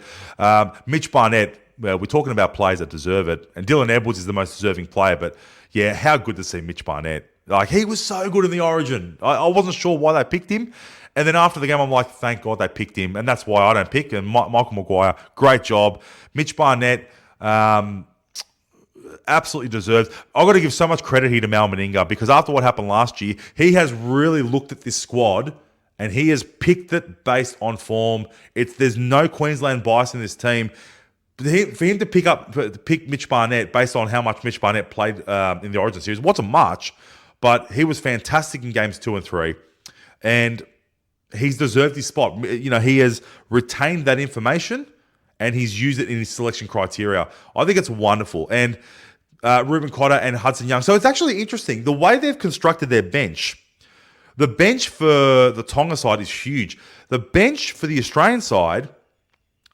Mitch Barnett, we're talking about players that deserve it. And Dylan Edwards is the most deserving player. But, yeah, how good to see Mitch Barnett. Like, he was so good in the Origin. I wasn't sure why they picked him. And then after the game, I'm like, thank God they picked him. And that's why I don't pick. And Michael Maguire, great job. Mitch Barnett, absolutely deserved. I've got to give so much credit here to Mal Meninga because after what happened last year, he has really looked at this squad and he has picked it based on form. There's no Queensland bias in this team. For him to pick Mitch Barnett based on how much Mitch Barnett played in the Origin series wasn't much, but he was fantastic in games 2 and 3. And he's deserved his spot. You know, he has retained that information and he's used it in his selection criteria. I think it's wonderful. And Ruben Cotter and Hudson Young. So it's actually interesting. The way they've constructed their bench, the bench for the Tonga side is huge. The bench for the Australian side,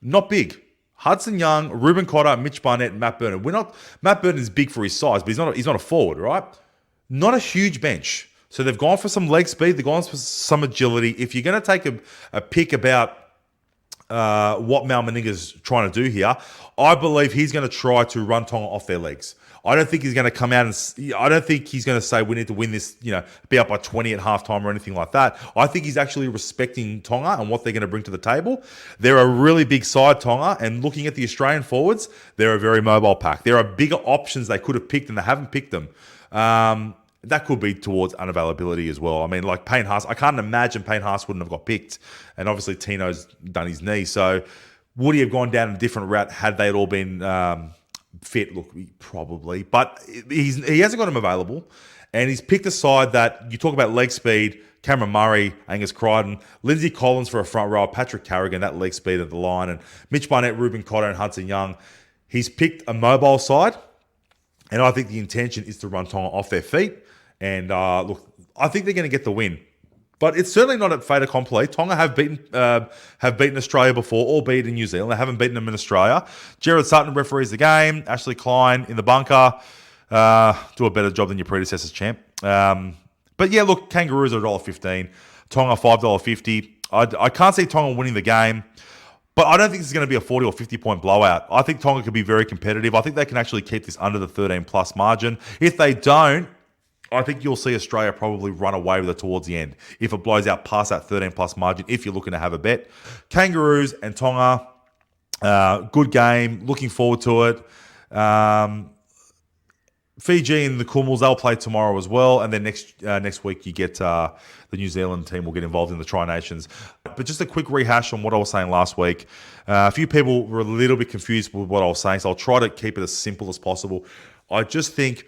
not big. Hudson Young, Ruben Cotter, Mitch Barnett, and Matt Burton. Matt Burton is big for his size, but he's not a forward, right? Not a huge bench. So they've gone for some leg speed. They've gone for some agility. If you're going to take a pick about what Mal Meninga's trying to do here, I believe he's going to try to run Tonga off their legs. I don't think he's going to come out and I don't think he's going to say we need to win this, be up by 20 at halftime or anything like that. I think he's actually respecting Tonga and what they're going to bring to the table. They're a really big side, Tonga, and looking at the Australian forwards, they're a very mobile pack. There are bigger options they could have picked and they haven't picked them. That could be towards unavailability as well. I mean, like Payne Haas, I can't imagine Payne Haas wouldn't have got picked. And obviously Tino's done his knee. So would he have gone down a different route had they all been fit? Look, probably. But he hasn't got him available. And he's picked a side that you talk about leg speed, Cameron Murray, Angus Crichton, Lindsay Collins for a front row, Patrick Carrigan, that leg speed at the line, and Mitch Barnett, Ruben Cotter, and Hudson Young. He's picked a mobile side. And I think the intention is to run Tonga off their feet. And look, I think they're going to get the win. But it's certainly not a fait accompli. Tonga have beaten Australia before, albeit in New Zealand. They haven't beaten them in Australia. Jared Sutton referees the game. Ashley Klein in the bunker. Do a better job than your predecessors, champ. But yeah, look, Kangaroos are $1.15. Tonga, $5.50. I can't see Tonga winning the game. But I don't think this is going to be a 40 or 50 point blowout. I think Tonga could be very competitive. I think they can actually keep this under the 13 plus margin. If they don't, I think you'll see Australia probably run away with it towards the end if it blows out past that 13 plus margin, if you're looking to have a bet. Kangaroos and Tonga, good game. Looking forward to it. Fiji and the Kumals, they'll play tomorrow as well. And then next week you get the New Zealand team will get involved in the Tri-Nations. But just a quick rehash on what I was saying last week. A few people were a little bit confused with what I was saying, so I'll try to keep it as simple as possible. I just think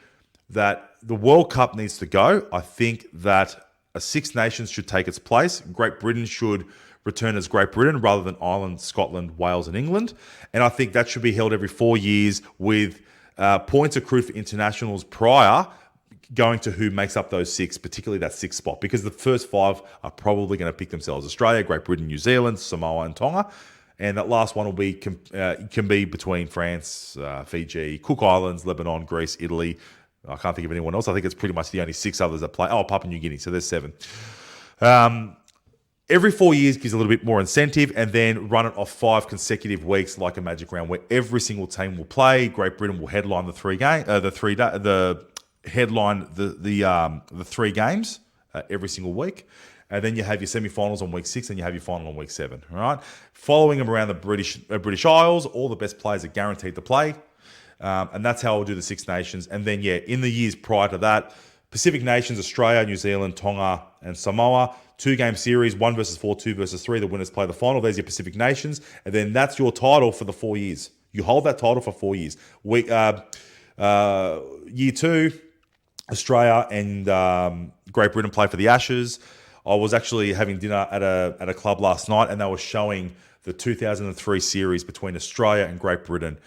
that the World Cup needs to go. I think that a Six Nations should take its place. Great Britain should return as Great Britain rather than Ireland, Scotland, Wales, and England. And I think that should be held every 4 years with points accrued for internationals prior going to who makes up those six, particularly that sixth spot, because the first five are probably going to pick themselves: Australia, Great Britain, New Zealand, Samoa, and Tonga. And that last one will be can be between France, Fiji, Cook Islands, Lebanon, Greece, Italy. I can't think of anyone else. I think it's pretty much the only six others that play. Oh, Papua New Guinea. So there's 7. Every 4 years gives a little bit more incentive, and then run it off 5 consecutive weeks like a Magic Round, where every single team will play. Great Britain will headline the 3 games every single week, and then you have your semi-finals on week 6, and you have your final on week 7. All right, following them around the British Isles, all the best players are guaranteed to play, and that's how we'll do the Six Nations. And then in the years prior to that, Pacific Nations: Australia, New Zealand, Tonga, and Samoa. 2-game series, 1 versus 4, 2 versus 3. The winners play the final. There's your Pacific Nations. And then that's your title for the 4 years. You hold that title for 4 years. Year 2, Australia and Great Britain play for the Ashes. I was actually having dinner at a club last night, and they were showing the 2003 series between Australia and Great Britain.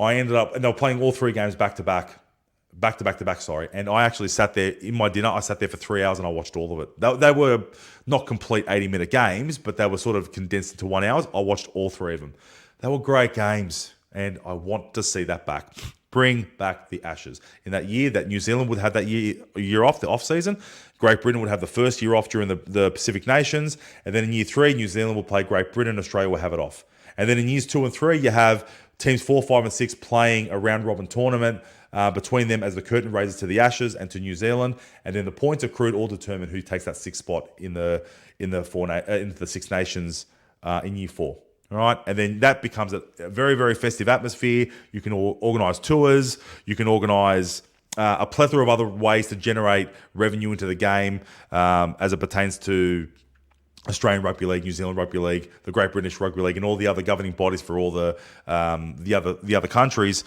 I ended up, and they were playing all 3 games back to back, and I actually sat there in my dinner. I sat there for 3 hours and I watched all of it. They were not complete 80-minute games, but they were sort of condensed into 1 hour. I watched all 3 of them. They were great games, and I want to see that back. Bring back the Ashes. In that year, that New Zealand would have that year off, the off season. Great Britain would have the first year off during the Pacific Nations, and then in year 3, New Zealand will play Great Britain, Australia will have it off. And then in years 2 and 3, you have teams 4, 5, and 6 playing a round-robin tournament between them as the curtain raises to the Ashes and to New Zealand, and then the points accrued all determine who takes that 6th spot in the Six Nations in year 4. All right, and then that becomes a very, very festive atmosphere. You can organise tours. You can organise a plethora of other ways to generate revenue into the game as it pertains to Australian Rugby League, New Zealand Rugby League, the Great British Rugby League, and all the other governing bodies for all the other countries.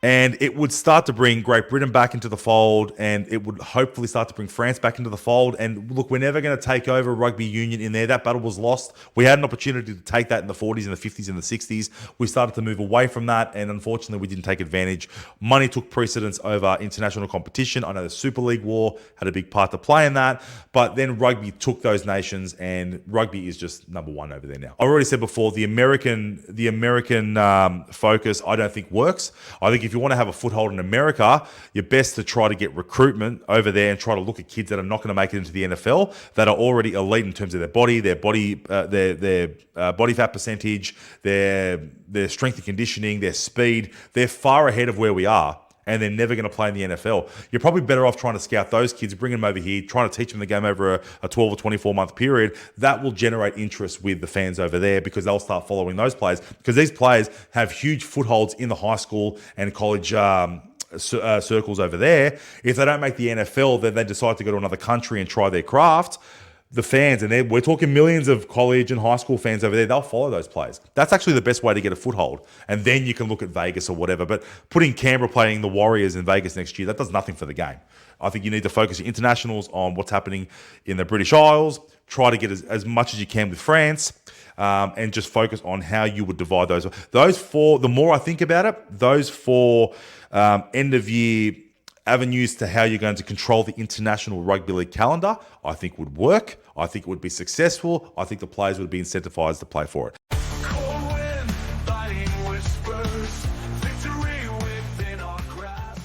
And it would start to bring Great Britain back into the fold, and it would hopefully start to bring France back into the fold. And look, we're never going to take over rugby union in there. That battle was lost. We had an opportunity to take that in the 40s and the 50s and the 60s. We started to move away from that, and unfortunately, we didn't take advantage. Money took precedence over international competition. I know the Super League war had a big part to play in that, but then rugby took those nations, and rugby is just number 1 over there now. I already said before, the American focus I don't think works. I think if you want to have a foothold in America, you're best to try to get recruitment over there and try to look at kids that are not going to make it into the NFL, that are already elite in terms of their body fat percentage, their strength and conditioning, their speed. They're far ahead of where we are, and they're never going to play in the NFL. You're probably better off trying to scout those kids, bring them over here, trying to teach them the game over a 12 or 24-month period. That will generate interest with the fans over there, because they'll start following those players, because these players have huge footholds in the high school and college circles over there. If they don't make the NFL, then they decide to go to another country and try their craft. The fans, and we're talking millions of college and high school fans over there, they'll follow those players. That's actually the best way to get a foothold. And then you can look at Vegas or whatever. But putting Canberra playing the Warriors in Vegas next year, that does nothing for the game. I think you need to focus your internationals on what's happening in the British Isles, try to get as much as you can with France, and just focus on how you would divide those. Those 4, the more I think about it, those 4 end-of-year avenues to how you're going to control the international rugby league calendar, I think would work. I think it would be successful. I think the players would be incentivized to play for it. Cold wind, fighting whispers, victory within our grasp.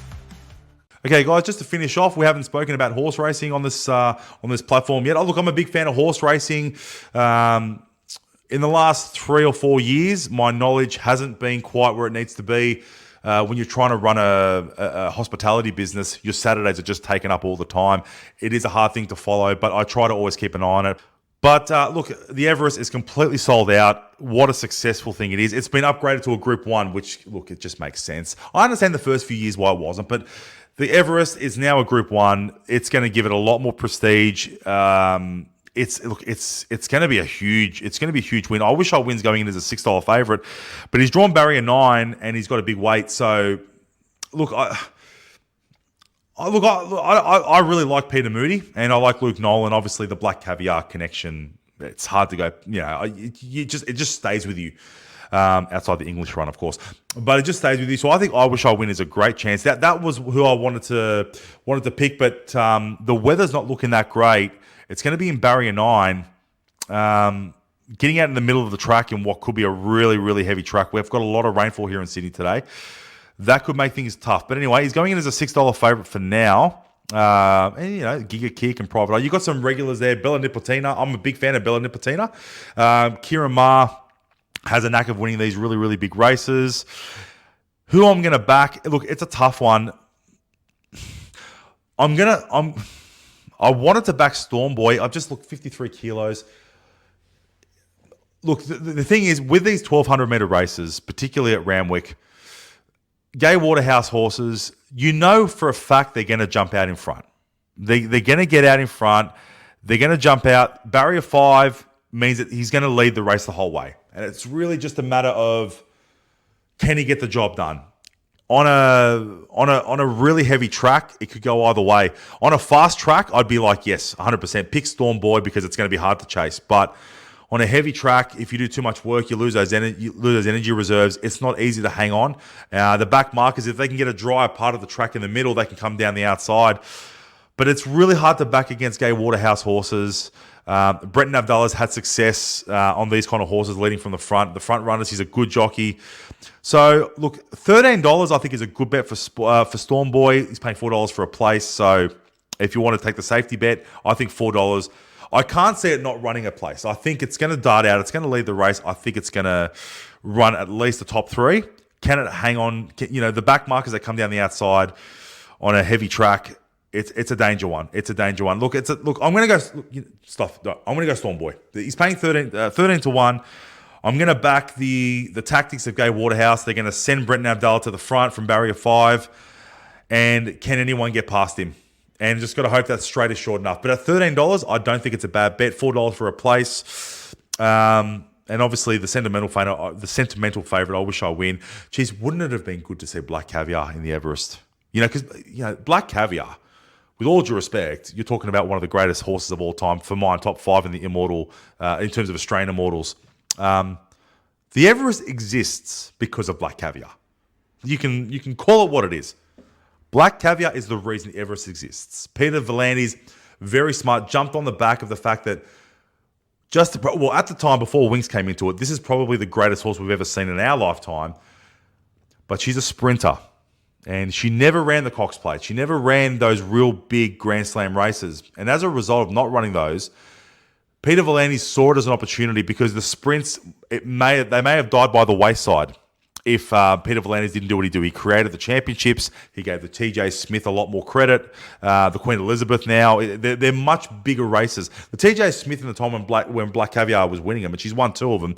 Okay, guys, just to finish off, we haven't spoken about horse racing on this platform yet. Oh, look, I'm a big fan of horse racing. In the last 3 or 4 years, my knowledge hasn't been quite where it needs to be. When you're trying to run a hospitality business, your Saturdays are just taken up all the time. It is a hard thing to follow, but I try to always keep an eye on it. But look, the Everest is completely sold out. What a successful thing it is. It's been upgraded to a Group 1, which, look, it just makes sense. I understand the first few years why it wasn't, but the Everest is now a Group 1. It's going to give it a lot more prestige. It's going to be a huge win. I wish I wins going in as a $6 favorite, but he's drawn barrier 9 and he's got a big weight. So, look, I really like Peter Moody and I like Luke Nolan. Obviously, the Black Caviar connection. It's hard to go. It just stays with you. Outside the English run, of course, but it just stays with you. So I think I Wish I Win is a great chance. That was who I wanted to pick, but the weather's not looking that great. It's going to be in barrier 9. Getting out in the middle of the track in what could be a really, really heavy track. We've got a lot of rainfall here in Sydney today. That could make things tough. But anyway, he's going in as a $6 favourite for now. And, Giga Kick and Private Eye. You've got some regulars there. Bella Nipotina. I'm a big fan of Bella Nipotina. Kieran Ma has a knack of winning these really, really big races. Who I'm going to back? Look, it's a tough one. I wanted to back Stormboy. I've just looked 53 kilos. Look, the thing is, with these 1,200 metre races, particularly at Randwick, Gay Waterhouse horses, you know for a fact they're going to jump out in front. They're going to get out in front. They're going to jump out. Barrier 5 means that he's going to lead the race the whole way. And it's really just a matter of, can he get the job done? On a really heavy track, it could go either way. On a fast track, I'd be like, yes, 100%. Pick Storm Boy because it's going to be hard to chase. But on a heavy track, if you do too much work, you lose those energy reserves. It's not easy to hang on. The back markers, if they can get a drier part of the track in the middle, they can come down the outside. But it's really hard to back against Gay Waterhouse horses. Brenton Avdullah's had success on these kind of horses leading from the front. The front runners, he's a good jockey. So, look, $13 I think is a good bet for Storm Boy. He's paying $4 for a place. So, if you want to take the safety bet, I think $4. I can't see it not running a place. I think it's going to dart out. It's going to lead the race. I think it's going to run at least the top 3. Can it hang on? The back markers that come down the outside on a heavy track, it's a danger one. It's a danger one. Look, I'm going to go stuff. No, I'm going to go Storm Boy. He's paying 13 to 1. I'm going to back the tactics of Gay Waterhouse. They're going to send Brenton Avdulla to the front from barrier 5. And can anyone get past him? And just got to hope that straight is short enough. But at $13, I don't think it's a bad bet. $4 for a place. And obviously the sentimental favourite, I Wish I Win. Geez, wouldn't it have been good to see Black Caviar in the Everest? Because Black Caviar, with all due respect, you're talking about one of the greatest horses of all time. For mine, top 5 in the immortal, in terms of Australian immortals. The Everest exists because of Black Caviar. You can call it what it is. Black Caviar is the reason Everest exists. Peter V'landys, very smart, jumped on the back of the fact that at the time before Winx came into it, this is probably the greatest horse we've ever seen in our lifetime. But she's a sprinter. And she never ran the Cox Plate. She never ran those real big Grand Slam races. And as a result of not running those, Peter V'landys saw it as an opportunity because the sprints, they may have died by the wayside if Peter V'landys didn't do what he did. He created the championships. He gave the TJ Smith a lot more credit. The Queen Elizabeth now, they're much bigger races. The TJ Smith in the time when Black Caviar was winning them, and she's won 2 of them,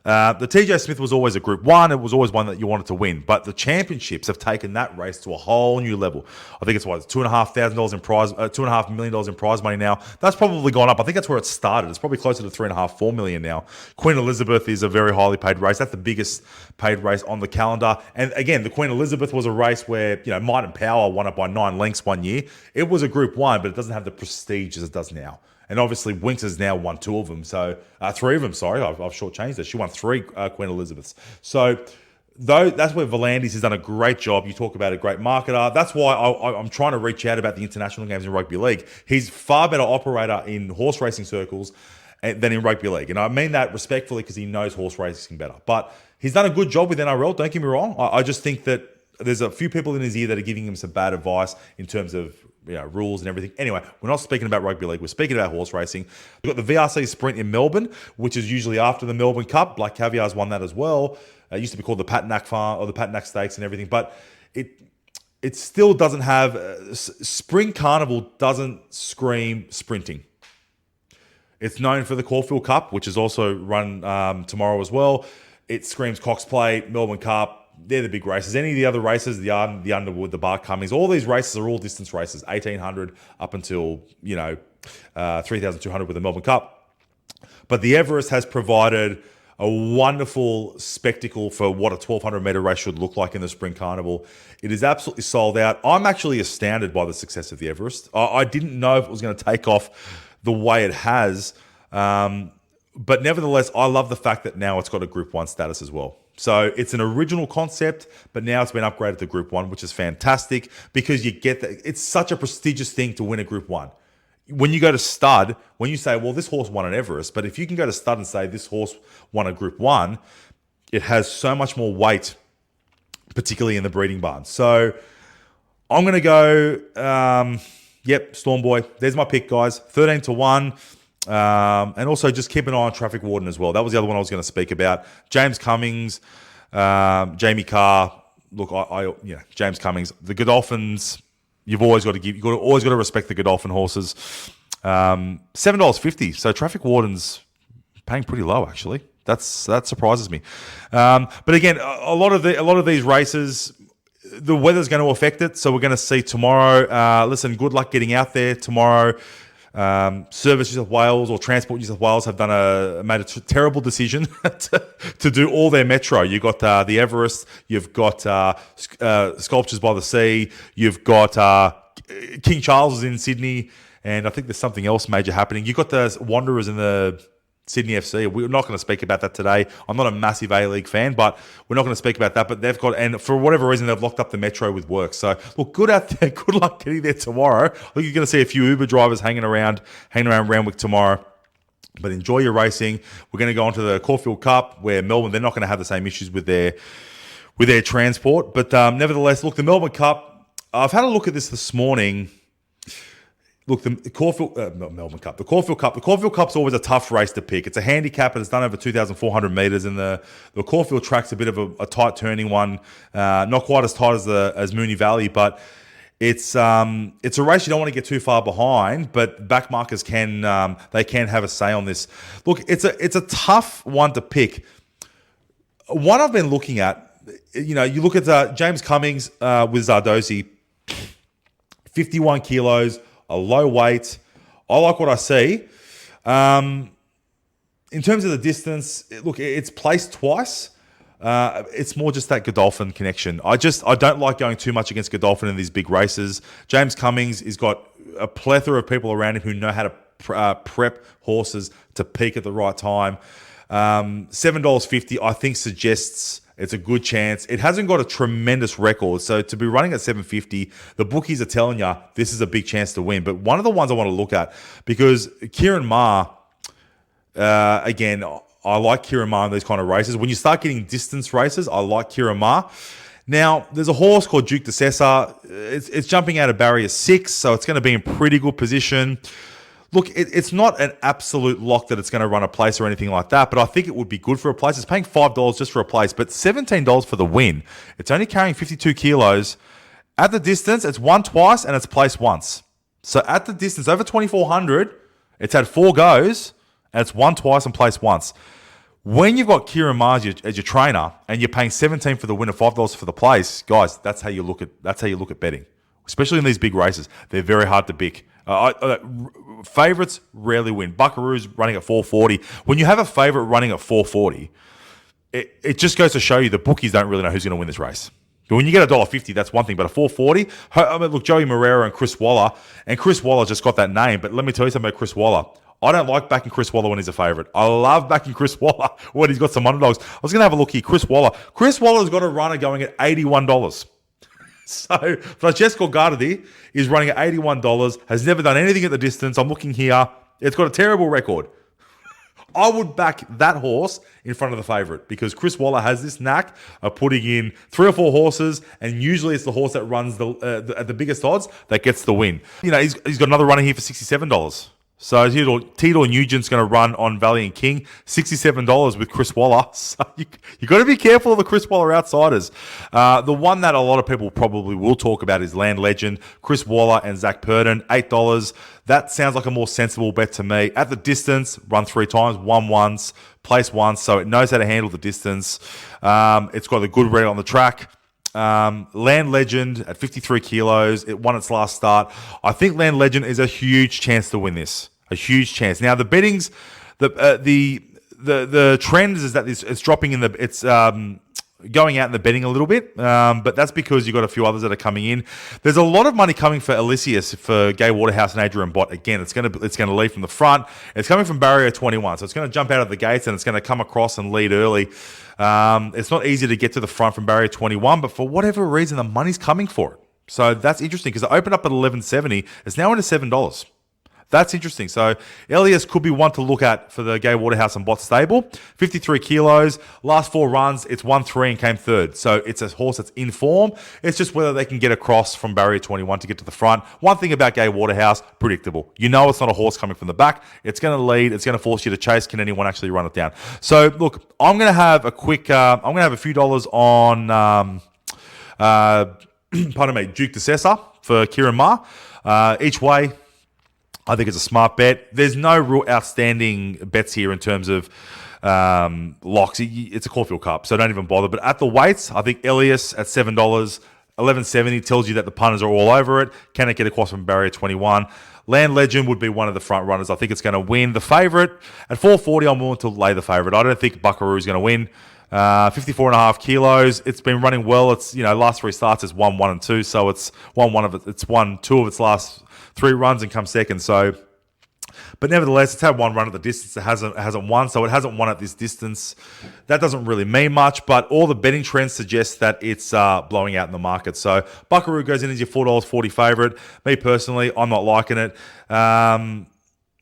the TJ Smith was always a Group 1. It was always one that you wanted to win. But the championships have taken that race to a whole new level. I think it's $2,500 in prize, $2.5 million in prize money now. That's probably gone up. I think that's where it started. It's probably closer to $3.5-4 million now. Queen Elizabeth is a very highly paid race. That's the biggest paid race on the calendar. And again, the Queen Elizabeth was a race where Might and Power won it by 9 lengths one year. It was a Group 1, but it doesn't have the prestige as it does now. And obviously, Winx has now won 2 of them. So, 3 of them, sorry. I've shortchanged it. She won 3 Queen Elizabeths. So, that's where V'landys has done a great job. You talk about a great marketer. That's why I'm trying to reach out about the international games in rugby league. He's far better operator in horse racing circles than in rugby league. And I mean that respectfully because he knows horse racing better. But he's done a good job with NRL, don't get me wrong. I just think that there's a few people in his ear that are giving him some bad advice in terms of rules and everything. Anyway, we're not speaking about rugby league. We're speaking about horse racing. We've got the VRC Sprint in Melbourne, which is usually after the Melbourne Cup. Black Caviar's won that as well. It used to be called the Patinack Farm or the Patinack Stakes and everything, but it still doesn't have Spring Carnival doesn't scream sprinting. It's known for the Caulfield Cup, which is also run tomorrow as well. It screams Cox Plate, Melbourne Cup. They're the big races. Any of the other races, the Arden, the Underwood, the Bar Cummings, all these races are all distance races, 1,800 up until 3,200 with the Melbourne Cup. But the Everest has provided a wonderful spectacle for what a 1,200 metre race should look like in the Spring Carnival. It is absolutely sold out. I'm actually astounded by the success of the Everest. I didn't know if it was going to take off the way it has. But nevertheless, I love the fact that now it's got a Group 1 status as well. So it's an original concept, but now it's been upgraded to Group 1, which is fantastic because you get that. It's such a prestigious thing to win a Group 1. When you go to stud, when you say, well, this horse won an Everest, but if you can go to stud and say this horse won a Group 1, it has so much more weight, particularly in the breeding barn. So I'm going to go, Storm Boy. There's my pick, guys. 13-1. And also just keep an eye on Traffic Warden as well. That was the other one I was going to speak about. James Cummings, Jamie Carr. Look, James Cummings. The Godolphins, you've always got to respect the Godolphin horses. $7.50. So Traffic Warden's paying pretty low, actually. That surprises me. But again, a lot of these races, the weather's going to affect it. So we're going to see tomorrow. Listen, good luck getting out there tomorrow. Service New South Wales or Transport New South Wales have made a terrible decision to do all their metro. You've got the Everest, you've got Sculptures by the Sea, you've got King Charles is in Sydney, and I think there's something else major happening. You've got the Wanderers in the Sydney FC. We're not going to speak about that today. I'm not a massive A-League fan, but we're not going to speak about that. But they've got, and for whatever reason, they've locked up the metro with work. So, look, good out there. Good luck getting there tomorrow. I think you're going to see a few Uber drivers hanging around Randwick tomorrow. But enjoy your racing. We're going to go on to the Caulfield Cup, where Melbourne, they're not going to have the same issues with their transport. But nevertheless, look, the Melbourne Cup, I've had a look at this morning. Look, the Caulfield, not Melbourne Cup, the Caulfield Cup. The Caulfield Cup's always a tough race to pick. It's a handicap, and it's done over 2,400 metres, and the Caulfield track's a bit of a tight turning one, not quite as tight as Moonee Valley, but it's a race you don't want to get too far behind. But backmarkers can have a say on this. Look, it's a tough one to pick. One I've been looking at, you look at James Cummings with Zardozi, 51 kilos. A low weight. I like what I see. In terms of the distance, look, it's placed twice. It's more just that Godolphin connection. I don't like going too much against Godolphin in these big races. James Cummings has got a plethora of people around him who know how to prep horses to peak at the right time. $7.50, I think, suggests it's a good chance. It hasn't got a tremendous record, so to be running at $7.50, the bookies are telling you this is a big chance to win. But one of the ones I want to look at, because Kieran Ma, again, I like Kieran Ma in these kind of races. When you start getting distance races, I like Kieran Ma. Now, there's a horse called Duke de Sessa. It's jumping out of barrier 6, so it's going to be in pretty good position. Look, it's not an absolute lock that it's going to run a place or anything like that, but I think it would be good for a place. It's paying $5 just for a place, but $17 for the win. It's only carrying 52 kilos. At the distance, it's won twice and it's placed once. So at the distance, over 2,400, it's had 4 goes and it's won twice and placed once. When you've got Kieran Ma as your trainer and you're paying $17 for the win and $5 for the place, guys, that's how you look at betting, especially in these big races. They're very hard to pick. Favorites rarely win. Buckaroo's running at 440. When you have a favorite running at 440, it just goes to show you the bookies don't really know who's going to win this race. But when you get $1.50, that's one thing. But a 440, look, Joey Moreira and Chris Waller just got that name. But let me tell you something about Chris Waller. I don't like backing Chris Waller when he's a favourite. I love backing Chris Waller when he's got some underdogs. I was going to have a look here. Chris Waller's got a runner going at $81. So Francesco Gardi is running at $81, has never done anything at the distance. I'm looking here. It's got a terrible record. I would back that horse in front of the favourite because Chris Waller has this knack of putting in 3 or 4 horses, and usually it's the horse that runs at the biggest odds that gets the win. You know, he's got another runner here for $67. So Tito Nugent's going to run on Valiant King, $67 with Chris Waller. So you got to be careful of the Chris Waller outsiders. The one that a lot of people probably will talk about is Land Legend, Chris Waller and Zach Purden, $8. That sounds like a more sensible bet to me. At the distance, run 3 times, won once, place once, so it knows how to handle the distance. It's got a good read on the track. Land Legend at 53 kilos. It won its last start. I think Land Legend is a huge chance to win this. A huge chance. Now the bettings, the trend is that it's dropping in it's going out in the betting a little bit, but that's because you've got a few others that are coming in. There's a lot of money coming for Elysius for Gay Waterhouse and Adrian Bott. Again, it's going to lead from the front. It's coming from barrier 21, so it's going to jump out of the gates and it's going to come across and lead early. It's not easy to get to the front from barrier 21, but for whatever reason, the money's coming for it. So that's interesting because it opened up at $11.70. It's now into $7. That's interesting. So Elias could be one to look at for the Gay Waterhouse and Bott stable. 53 kilos. Last 4 runs, it's won 3 and came 3rd. So it's a horse that's in form. It's just whether they can get across from barrier 21 to get to the front. One thing about Gay Waterhouse, predictable. You know it's not a horse coming from the back. It's going to lead. It's going to force you to chase. Can anyone actually run it down? So look, I'm going to have a quick. I'm going to have a few dollars on. Pardon me, Duke de Sessa for Kieran Ma. Each way. I think it's a smart bet. There's no real outstanding bets here in terms of locks. It's a Caulfield Cup, so don't even bother. But at the weights, I think Elias at $7, $11.70 tells you that the punters are all over it. Can it get across from barrier 21? Land Legend would be one of the front runners. I think it's going to win. The favourite at $4.40, I'm willing to lay the favourite. I don't think Buckaroo is going to win. 54.5 kilos. It's been running well. It's last 3 starts it's 1, 1, and 2. So it's won 2 of its last 3 runs and come second. So, but nevertheless, it's had 1 run at the distance. It hasn't won, so it hasn't won at this distance. That doesn't really mean much, but all the betting trends suggest that it's blowing out in the market. So Buckaroo goes in as your $4.40 favourite. Me personally, I'm not liking it.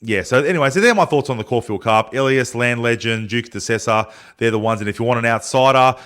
Yeah, so anyway, so they're my thoughts on the Caulfield Cup. Elias, Land Legend, Duke de Sessa, they're the ones. And if you want an outsider,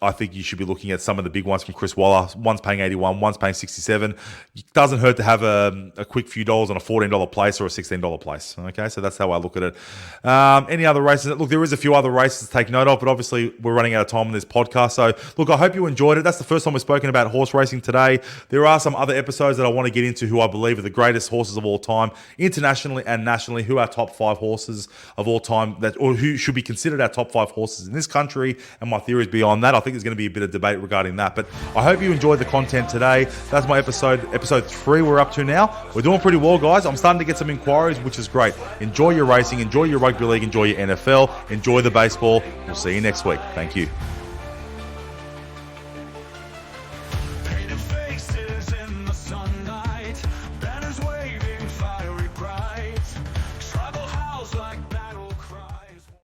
I think you should be looking at some of the big ones from Chris Waller. One's paying 81, one's paying 67. It doesn't hurt to have a quick few dollars on a $14 place or a $16 place. Okay, so that's how I look at it. Any other races? Look, there is a few other races to take note of, but obviously we're running out of time on this podcast. So look, I hope you enjoyed it. That's the first time we've spoken about horse racing today. There are some other episodes that I want to get into who I believe are the greatest horses of all time, internationally and nationally, who are top 5 horses of all time, or who should be considered our top 5 horses in this country, and my theories beyond that. I think there's going to be a bit of debate regarding that, but I hope you enjoyed the content today. That's my episode 3 we're up to now. We're doing pretty well, guys. I'm starting to get some inquiries, which is great. Enjoy your racing, enjoy your rugby league, enjoy your NFL, enjoy the baseball. We'll see you next week. Thank you.